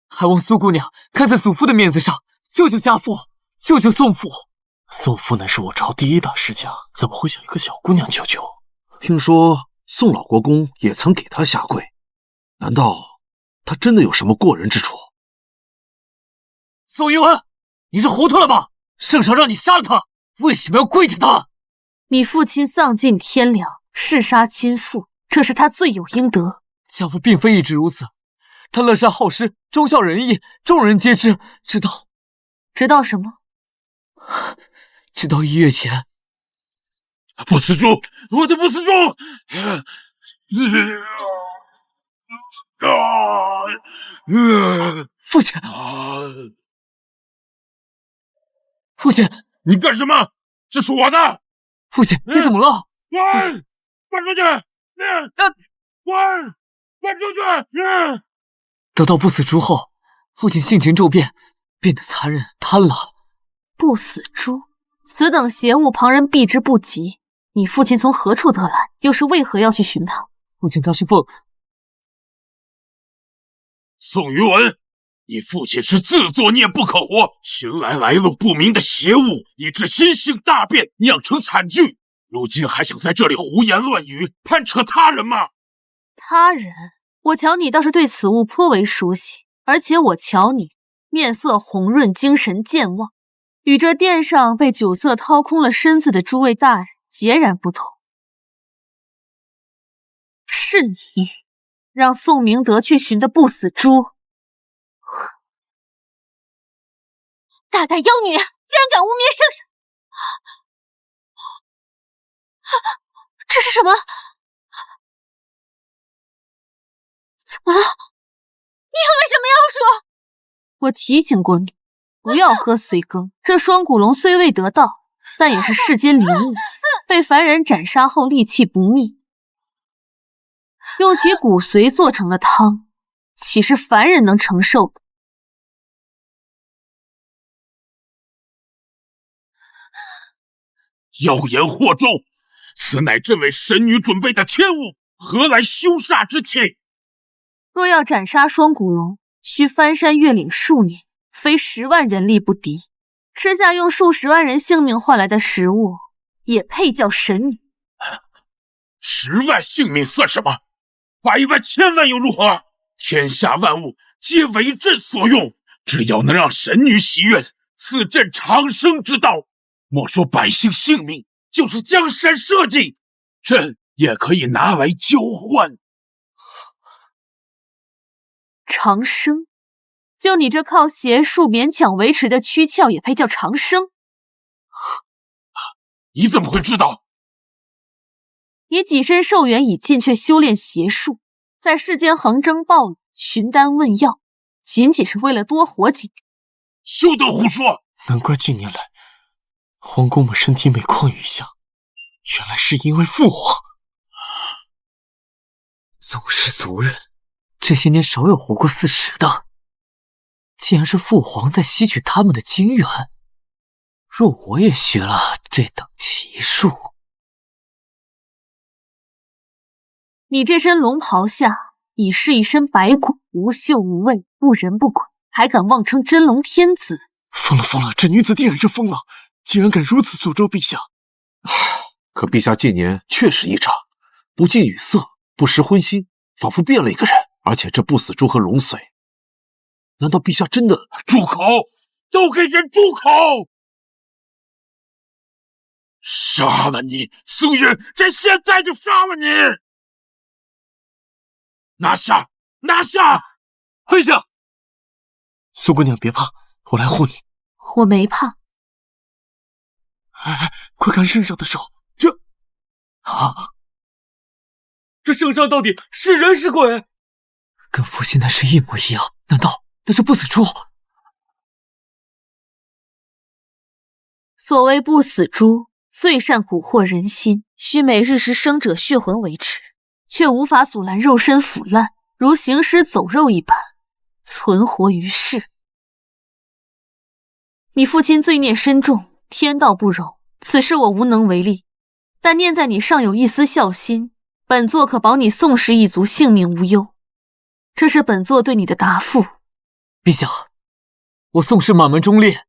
还望苏姑娘看在祖父的面子上，救救家父，救救宋父。宋父乃是我朝第一大世家，怎么会想一个小姑娘救救？听说宋老国公也曾给他下跪，难道他真的有什么过人之处？宋于文，你是糊涂了吧？圣上让你杀了他，为什么要跪着他？你父亲丧尽天良，弑杀亲父，这是他罪有应得。家父并非一直如此，他乐善好施，忠孝仁义，众人皆知。直到什么？直到1月前。不死猪，我的不死猪！父亲，父亲，你干什么？这是我的！父亲，你怎么了？滚！滚出去！滚出去！得到不死猪后，父亲性情骤变，变得残忍贪婪。不死猪，此等邪物，旁人避之不及。你父亲从何处得来？又是为何要去寻他？父亲他是奉宋于文，你父亲是自作孽不可活，寻来路不明的邪物，以致心性大变，酿成惨剧。如今还想在这里胡言乱语，攀扯他人吗？他人？我瞧你倒是对此物颇为熟悉，而且我瞧你面色红润，精神健忘，与这殿上被酒色掏空了身子的诸位大人截然不同。是你让宋明德去寻的不死猪？大胆妖女，竟然敢污蔑圣上！这是什么？怎么了？你用了什么妖术？我提醒过你，不要喝随羹。这双骨龙虽未得道，但也是世间灵物，被凡人斩杀后戾气不灭，用其骨髓做成的汤，岂是凡人能承受的？妖言惑众，此乃朕为神女准备的天物，何来凶煞之气？若要斩杀双骨龙，需翻山越岭数年，非10万人力不敌。吃下用数十万人性命换来的食物，也配叫神女？10万性命算什么？100万、1000万又如何？天下万物皆为朕所用，只要能让神女喜悦，赐朕长生之道。莫说百姓性命，就是江山社稷，朕也可以拿来交换。长生？就你这靠邪术勉强维持的躯壳，也配叫长生？你怎么会知道？你跻身寿元已尽，却修炼邪术，在世间横征暴敛、寻丹问药，仅仅是为了多活几年。休得胡说！难怪近年来皇宫们身体每况愈下，原来是因为父皇。宗室族人，这些年少有活过40的，竟然是父皇在吸取他们的精元。若我也学了这等奇术，你这身龙袍下已是一身白骨，无嗅无味，不人不鬼，还敢妄称真龙天子？疯了疯了，这女子必然是疯了，竟然敢如此诅咒陛下。可陛下近年确实异常，不近女色，不食荤腥，仿佛变了一个人。而且这不死珠和龙髓，难道陛下真的……住口！都给人住口！杀了你，苏月！这现在就杀了你！拿下！拿下！陛下，苏姑娘别怕，我来护你。我没怕。哎，快看圣上的手，这圣上到底是人是鬼？跟父亲那是一模一样，难道那是不死珠？所谓不死珠，最善蛊惑人心，需每日食生者血魂维持，却无法阻拦肉身腐烂，如行尸走肉一般存活于世。你父亲罪孽深重，天道不容，此事我无能为力，但念在你尚有一丝孝心，本座可保你宋氏一族性命无忧。这是本座对你的答复。陛下，我宋氏满门忠烈，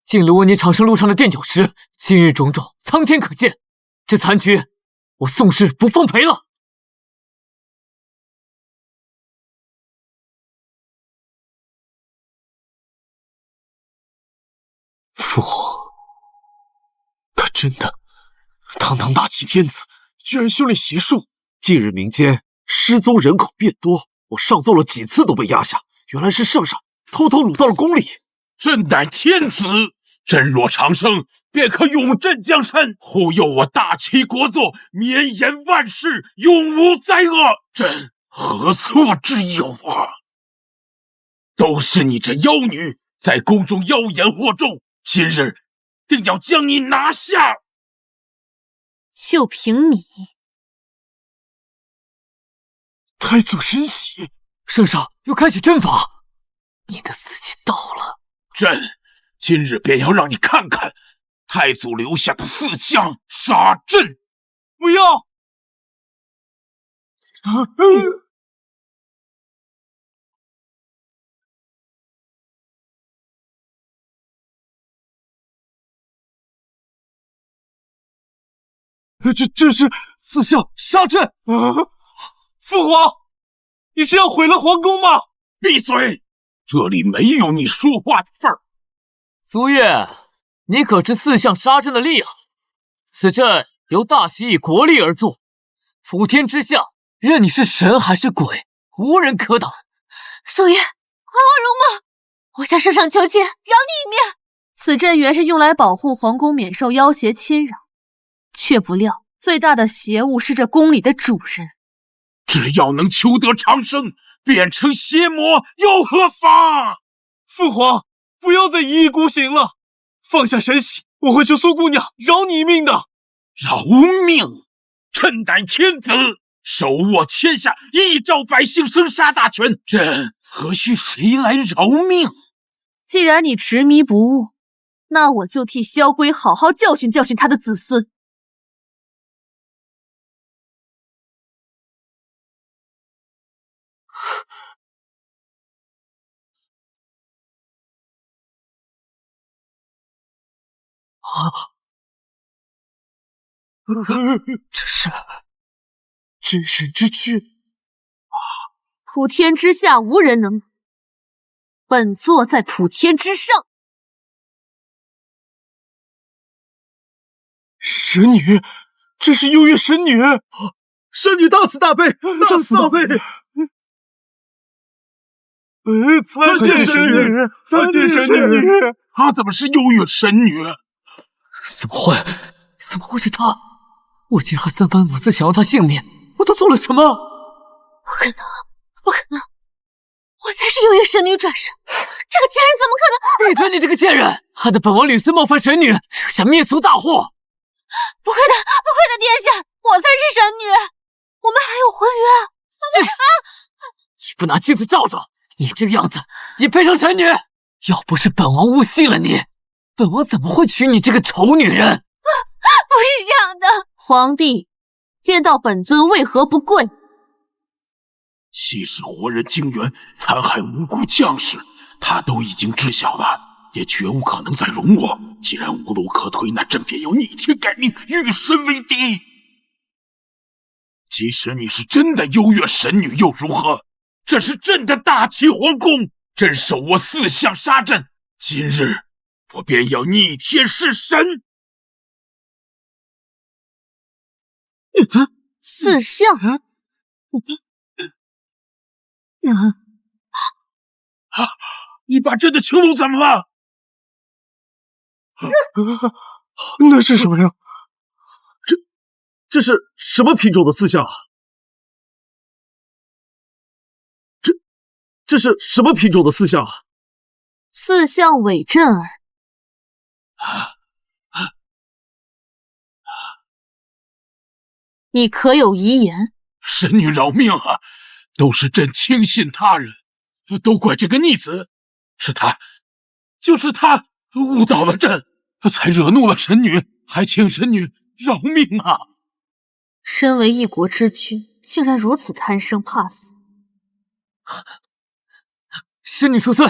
尽了我你长生路上的垫脚石，今日种种，苍天可见，这残局我宋氏不奉陪了。父皇，他真的堂堂大齐天子，居然修炼邪术。近日民间失踪人口变多，我上奏了几次都被压下，原来是圣上偷偷掳到了宫里。朕乃天子，朕若长生，便可永镇江山，护佑我大齐国祚绵延万世，永无灾厄。朕何错之有啊！都是你这妖女在宫中妖言惑众，今日定要将你拿下。就凭你！太祖神喜，圣上又开启阵法，你的死期到了。朕今日便要让你看看太祖留下的4枪杀朕！不要！这是4项杀阵！父皇，你是要毁了皇宫吗？闭嘴！这里没有你说话的份儿。苏月，你可知4项杀阵的厉害？此阵由大齐以国力而筑，普天之下，任你是神还是鬼，无人可挡。苏月，还望容吗？我向圣上求见，饶你一命。此阵原是用来保护皇宫免受妖邪侵扰，却不料最大的邪物是这宫里的主人。只要能求得长生，变成邪魔又何妨？父皇，不要再一意孤行了，放下神喜，我会求苏姑娘饶你一命的。饶命！朕乃天子，手握天下，一朝百姓生杀大权，朕何须谁来饶命？既然你执迷不悟，那我就替萧规好好教训教训他的子孙。这是真神之躯，普天之下无人能，本座在普天之上。神女，这是幽月神女！神女大慈大悲，大慈大悲！参见神女，参见神女。她怎么是幽月神女？怎么会？怎么会是她？我竟然还三番五次想要她性命，我都做了什么？不可能，不可能！我才是幽月神女转世，这个贱人怎么可能？闭嘴！你这个贱人，害得本王屡次冒犯神女，惹下灭族大祸！不会的，不会的，殿下，我才是神女，我们还有婚约。你不拿镜子照照，你这个样子也配上神女？要不是本王误信了你，本王怎么会娶你这个丑女人？不是这样的，皇帝见到本尊为何不跪？息事活人惊元，残害无辜将士，他都已经知晓了，也绝无可能再容我。既然无路可退，那朕便要逆天改命，与神为敌。即使你是真的幽月神女又如何？这是朕的大齐皇宫，朕手握4项杀阵，今日我便要逆天弑神。4项？你把朕的青龙怎么了？那是什么呀？这是什么品种的4项啊？这是什么品种的4项啊？4项伪阵儿。你可有遗言？神女饶命啊！都是朕轻信他人，都怪这个逆子，是他，就是他误导了朕，才惹怒了神女，还请神女饶命啊！身为一国之君，竟然如此贪生怕死。神女恕罪，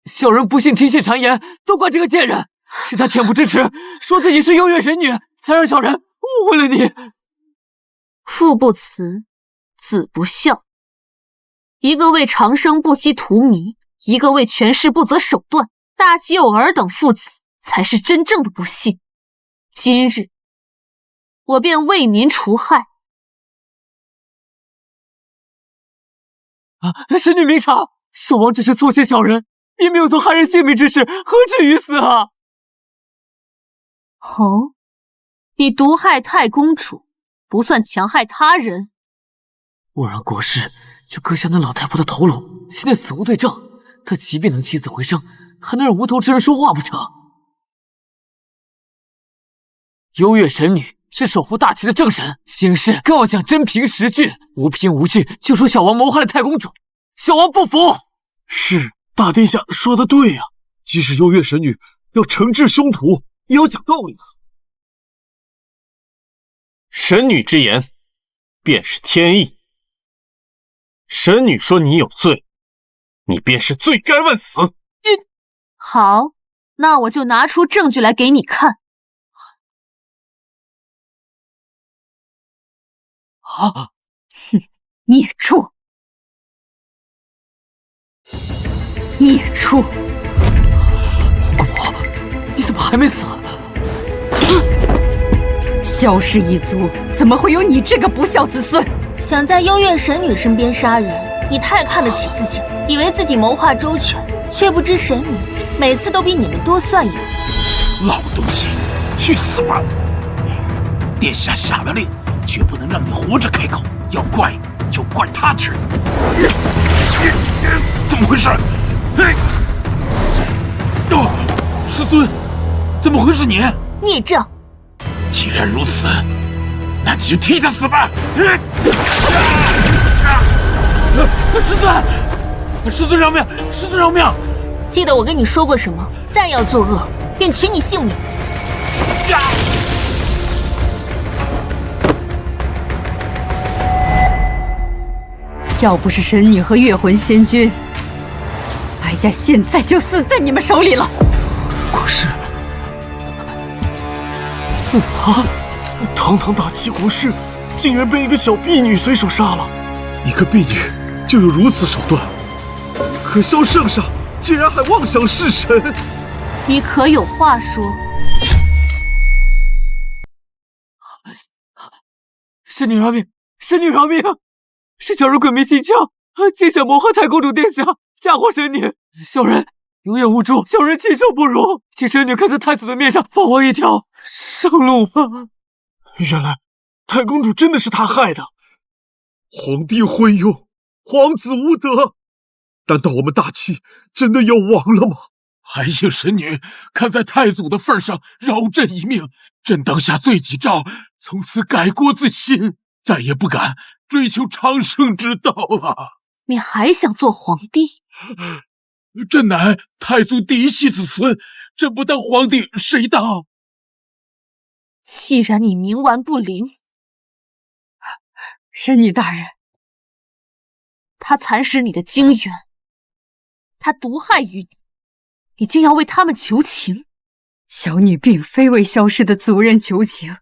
小人不信听信谗言，都怪这个贱人，是他恬不知耻，说自己是幽月神女，才让小人误会了你。父不慈，子不孝，一个为长生不息图迷，一个为权势不择手段，大齐有尔等父子才是真正的不幸。今日我便为民除害。神女明察，小王只是错谢小人，并没有做害人性命之事，何至于死啊？哦，你毒害太公主，不算强害他人。我让国师就割下那老太婆的头颅，现在死无对证，他即便能起死回生，还能让无头之人说话不成？幽月神女是守护大齐的正神，行事更要讲真凭实据，无凭无据就说小王谋害了太公主，小王不服。是，大殿下说的对呀，即使幽月神女要惩治凶徒，也要讲道理啊。神女之言便是天意，神女说你有罪，你便是罪该万死。好，那我就拿出证据来给你看。啊！哼，孽畜！孽畜！黄公婆，你怎么还没死？萧氏一族怎么会有你这个不孝子孙？想在幽月神女身边杀人，你太看得起自己，以为自己谋划周全，却不知神女每次都比你们多算一步。老东西，去死吧！殿下下了令，绝不能让你活着开口，要怪就怪他去。怎么回事？师尊，怎么会是你？孽障！既然如此，那你就替他死吧！师尊饶命！师尊饶命！记得我跟你说过什么？再要作恶，便取你性命！要不是神女和月魂仙君，哀家现在就死在你们手里了。国师，死了！堂堂大齐国师，竟然被一个小婢女随手杀了。一个婢女就有如此手段，可萧圣上竟然还妄想弑神！你可有话说？神女饶命！神女饶命！是小人鬼迷心窍，竟想谋害太公主殿下，嫁祸神女。小人有眼无珠，小人禽兽不如，请神女看在太祖的面上，放我一条生路吧。原来太公主真的是他害的。皇帝昏庸，皇子无德，难道我们大齐真的要亡了吗？还请神女看在太祖的份上，饶朕一命。朕当下罪己诏，从此改过自新，再也不敢追求长生之道了。你还想做皇帝？朕乃太祖第一系子孙，朕不当皇帝谁当？既然你冥顽不灵，神女大人，他蚕食你的精元，他毒害于你，你竟要为他们求情？小女并非为萧氏的族人求情，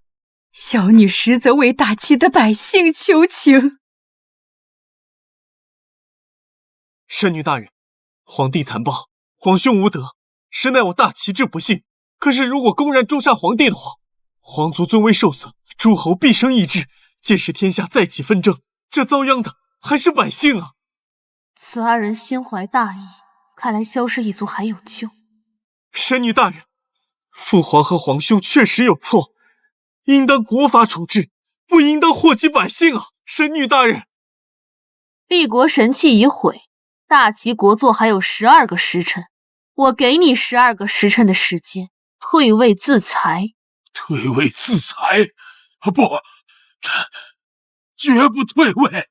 小女实则为大齐的百姓求情。神女大人，皇帝残暴，皇兄无德，实乃我大齐之不幸。可是如果公然诛杀皇帝的话，皇族尊威受损，诸侯必生异志，届时天下再起纷争，这遭殃的还是百姓啊！此阿人心怀大义，看来萧氏一族还有救。神女大人，父皇和皇兄确实有错，应当国法处置，不应当祸及百姓啊！神女大人，立国神器已毁，大齐国祚还有12个时辰，我给你12个时辰的时间，退位自裁。退位自裁？不，朕绝不退位。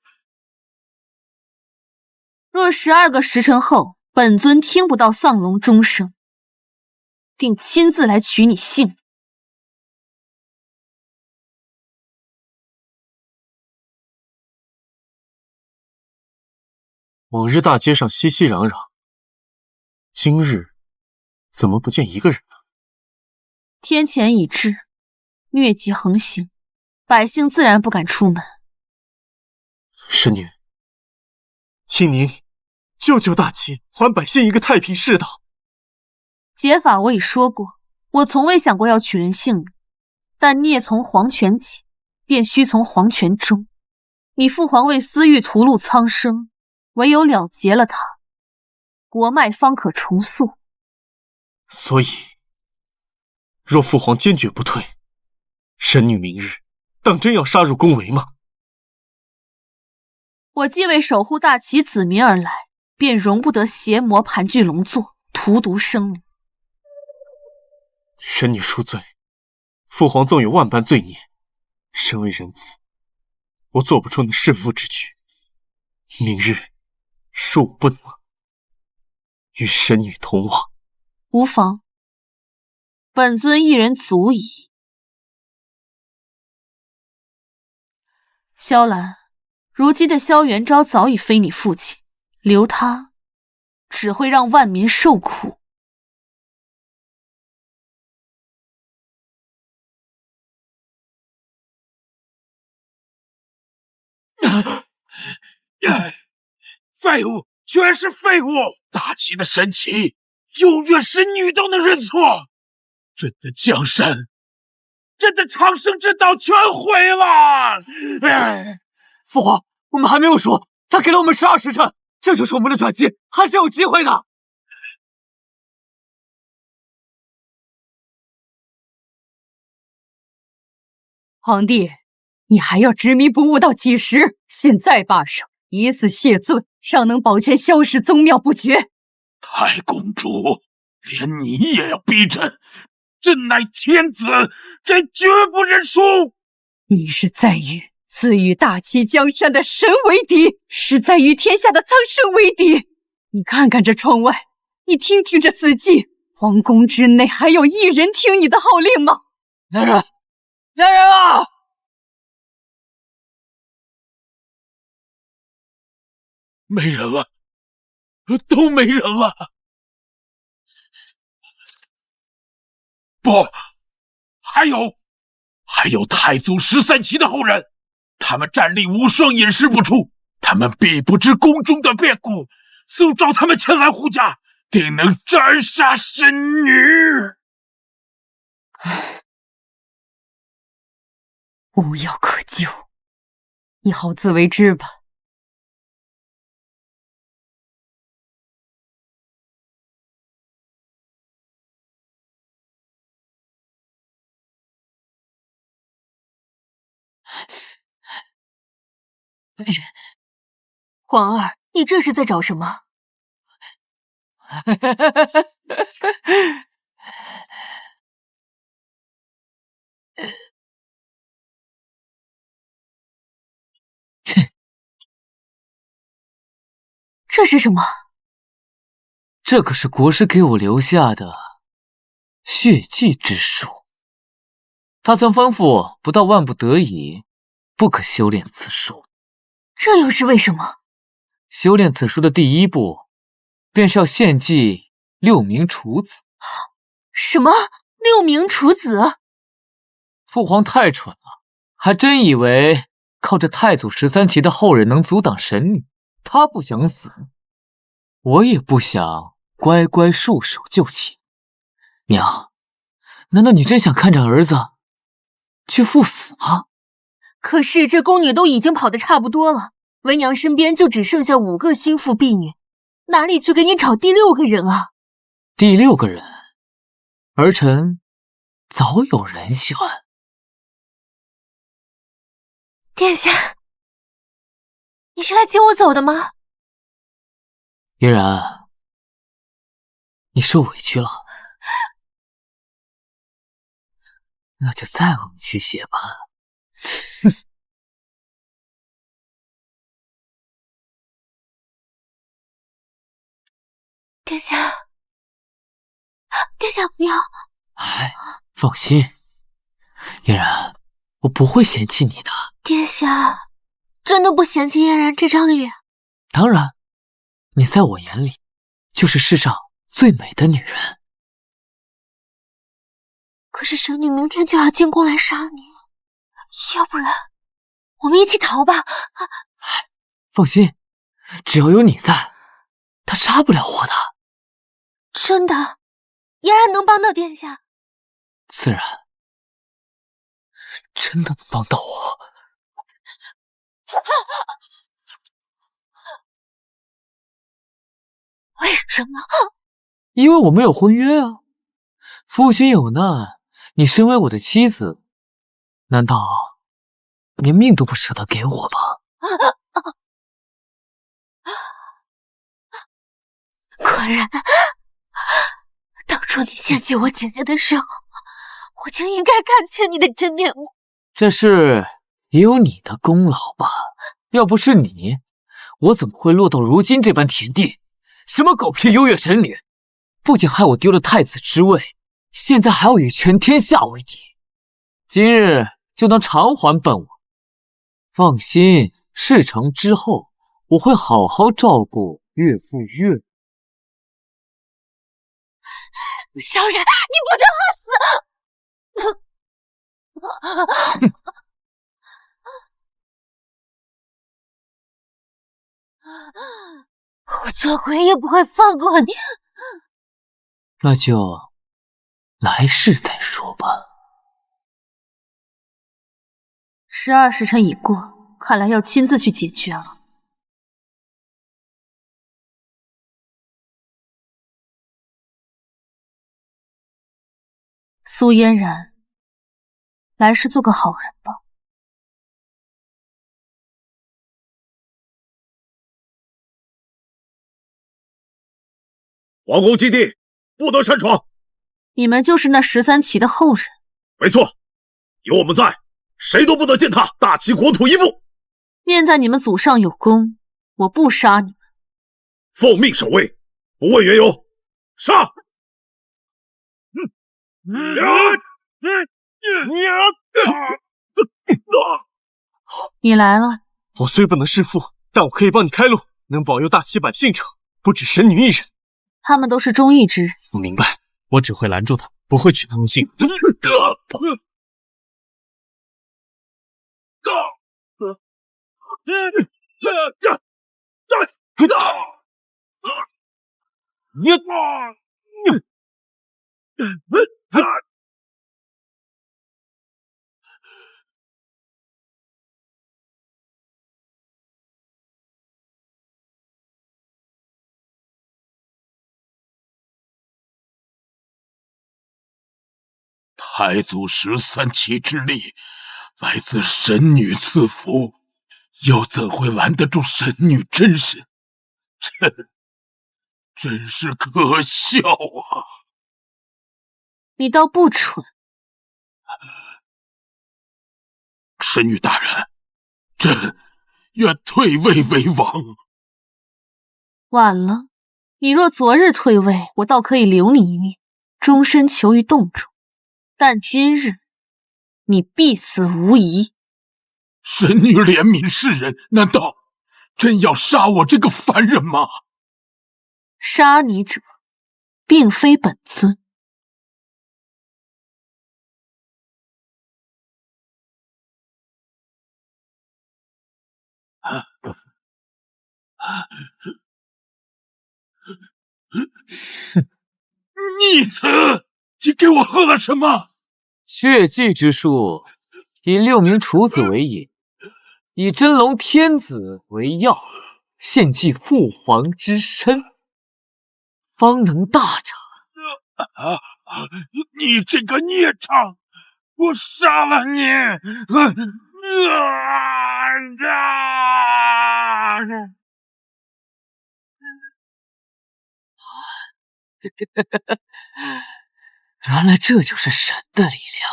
若12个时辰后，本尊听不到丧龙钟声，定亲自来取你性命。往日大街上熙熙攘攘，今日怎么不见一个人呢？天谴已至，疟疾横行，百姓自然不敢出门。神女，请您救救大齐，还百姓一个太平世道。解法我已说过，我从未想过要取人性命，但孽从黄泉起，便须从黄泉终。你父皇为私欲屠戮苍生，唯有了结了他，国脉方可重塑。所以，若父皇坚决不退，神女明日当真要杀入宫闱吗？我既为守护大齐子民而来，便容不得邪魔盘踞龙座，荼毒生灵。神女恕罪，父皇纵有万般罪孽，身为人子，我做不出那弑父之举。明日恕我不能与神女同往。无妨，本尊一人足矣。萧兰，如今的萧元昭早已非你父亲，留他只会让万民受苦。废物，全是废物！大齐的神器，幽月神女都能认错，朕的江山，朕的长生之道全毁了！父皇，我们还没有输，他给了我们12时辰，这就是我们的转机，还是有机会的。皇帝，你还要执迷不悟到几时？现在罢手，以死谢罪，尚能保全萧氏宗庙不绝。太公主，连你也要逼朕？朕乃天子，朕绝不认输！你是在与赐予大齐江山的神为敌，是在与天下的苍生为敌。你看看这窗外，你听听这四季，皇宫之内还有一人听你的号令吗？来人，来人啊！没人了，都没人了。不，还有太祖13期的后人，他们战力无双，隐世不出，他们必不知宫中的变故，速召他们前来护驾，定能斩杀神女。无药可救，你好自为之吧。皇儿，你这是在找什么？这是什么？这可是国师给我留下的血祭之术。他曾吩咐，不到万不得已，不可修炼此术。这又是为什么？修炼此术的第一步，便是要献祭6名处子。什么？6名处子？父皇太蠢了，还真以为靠着太祖13旗的后人能阻挡神女。他不想死，我也不想乖乖束手就擒。娘，难道你真想看着儿子去赴死吗？可是这宫女都已经跑得差不多了，为娘身边就只剩下5个心腹婢女，哪里去给你找第6个人啊？第6个人，儿臣早有人选。殿下，你是来接我走的吗？嫣然，你受委屈了，那就再委屈些吧。殿下，殿下不要！哎，放心，嫣然，我不会嫌弃你的。殿下真的不嫌弃嫣然这张脸？当然，你在我眼里就是世上最美的女人。可是神女明天就要进宫来杀你，要不然我们一起逃吧。放心，只要有你在，她杀不了我的。真的，嫣然能帮到殿下？自然，真的能帮到我。为什么？因为我们有婚约啊。夫君有难，你身为我的妻子，难道连命都不舍得给我吗？果然，当初你献祭我姐姐的时候，我就应该看清你的真面目。这事也有你的功劳吧？要不是你，我怎么会落到如今这般田地？什么狗屁优越神女，不仅害我丢了太子之位，现在还要与全天下为敌。今日就当偿还本王。放心，事成之后，我会好好照顾岳父岳母。萧然，你不得好死！我做鬼也不会放过你。那就来世再说吧。12时辰已过，看来要亲自去解决了。苏嫣然，来世做个好人吧。皇宫基地不得擅闯。你们就是那13旗的后人？没错，有我们在，谁都不得践踏大齐国土一步。念在你们祖上有功，我不杀你们。奉命守卫，不问缘由，杀！你来了。我虽不能弑父，但我可以帮你开路，能保佑大齐百姓者，不止神女一人。他们都是忠义之人。我明白，我只会拦住他，不会取他们性命。太祖13旗之力，来自神女赐福，又怎会拦得住神女真身？真是可笑啊！你倒不蠢。神女大人，朕愿退位为王。晚了，你若昨日退位，我倒可以留你一命，终身囚于洞中。但今日，你必死无疑。神女怜悯世人，难道真要杀我这个凡人吗？杀你者，并非本尊。逆子，你给我喝了什么？血祭之术，以6名处子为引，以真龙天子为药，献祭父皇之身，方能大成。你这个孽障，我杀了你！原来这就是神的力量。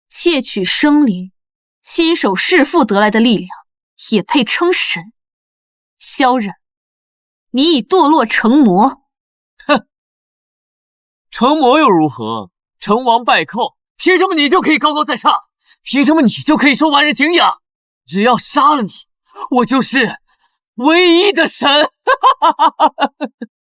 窃取生灵，亲手弑父得来的力量，也配称神？萧冉，你已堕落成魔。哼，成魔又如何？成王败寇，凭什么你就可以高高在上？凭什么你就可以受万人敬仰？只要杀了你，我就是唯一的神。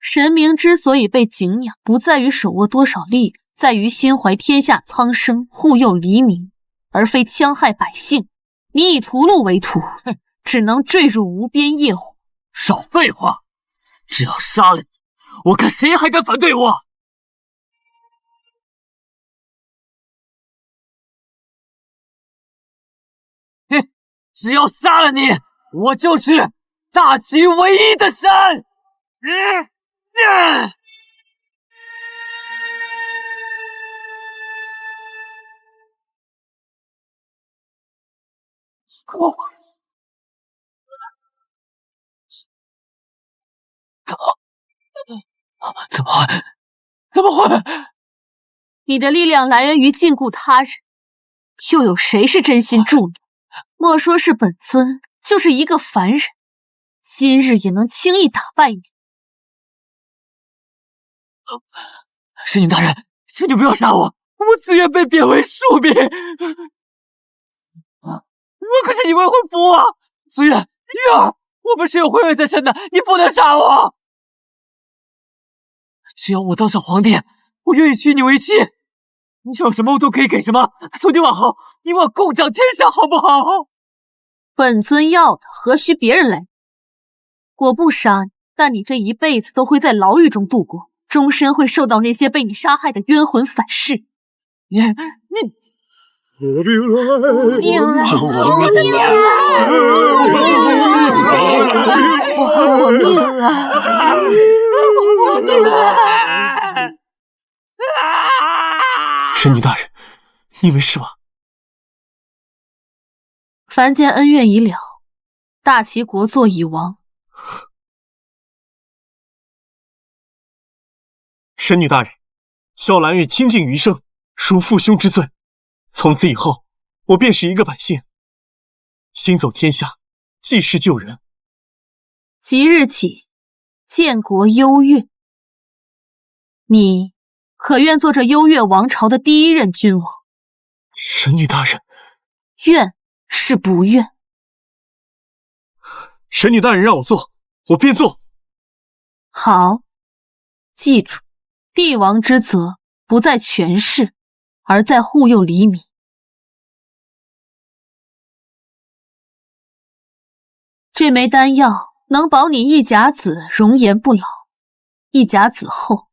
神明之所以被敬仰，不在于手握多少力量，在于心怀天下苍生，护佑黎民，而非戕害百姓。你以屠戮为徒，只能坠入无边业火。少废话！只要杀了你，我看谁还敢反对我！哼，只要杀了你，我就是大齐唯一的神！怎么会？怎么会？你的力量来源于禁锢他人，又有谁是真心助你？莫说是本尊，就是一个凡人，今日也能轻易打败你。神女大人，请你不要杀我，我自愿被贬为庶民。我可是你未婚夫啊！苏月，玉儿，我们是有婚约在身的，你不能杀我！只要我当上皇帝，我愿意娶你为妻。你想要什么我都可以给什么。从今往后，你我共掌天下，好不好？本尊要的何须别人来？我不杀你，但你这一辈子都会在牢狱中度过，终身会受到那些被你杀害的冤魂反噬。你我命啊！我命啊！神女大人，你没事吧？凡间恩怨已了，大齐国祚已亡。神女大人，萧兰愿倾尽余生赎父兄之罪，从此以后，我便是一个百姓，行走天下，济世救人。即日起，建国优越，你可愿做这优越王朝的第一任君王？神女大人，愿是不愿？神女大人让我做，我便做。好，记住，帝王之责不在权势，而在护佑黎民。这枚丹药能保你一甲子容颜不老，一甲子后，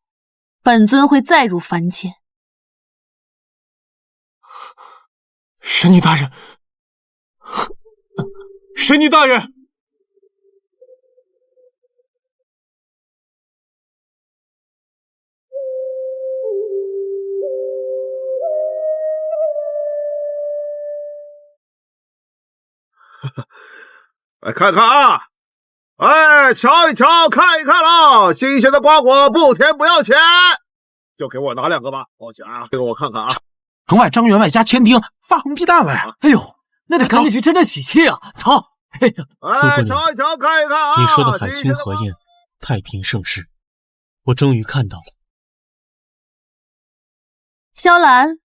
本尊会再入凡间。神女大人，神女大人。来看看啊！哎，瞧一瞧，看一看喽！新鲜的瓜果不甜不要钱，就给我拿2个吧。抱歉啊，这个我看看啊。城外张员外家天丁发红鸡蛋了呀！哎呦，那得赶紧去沾沾喜气啊！操！哎呀，哎，瞧一瞧，看一看啊！你说的海清河宴，太平盛世，我终于看到了。萧兰，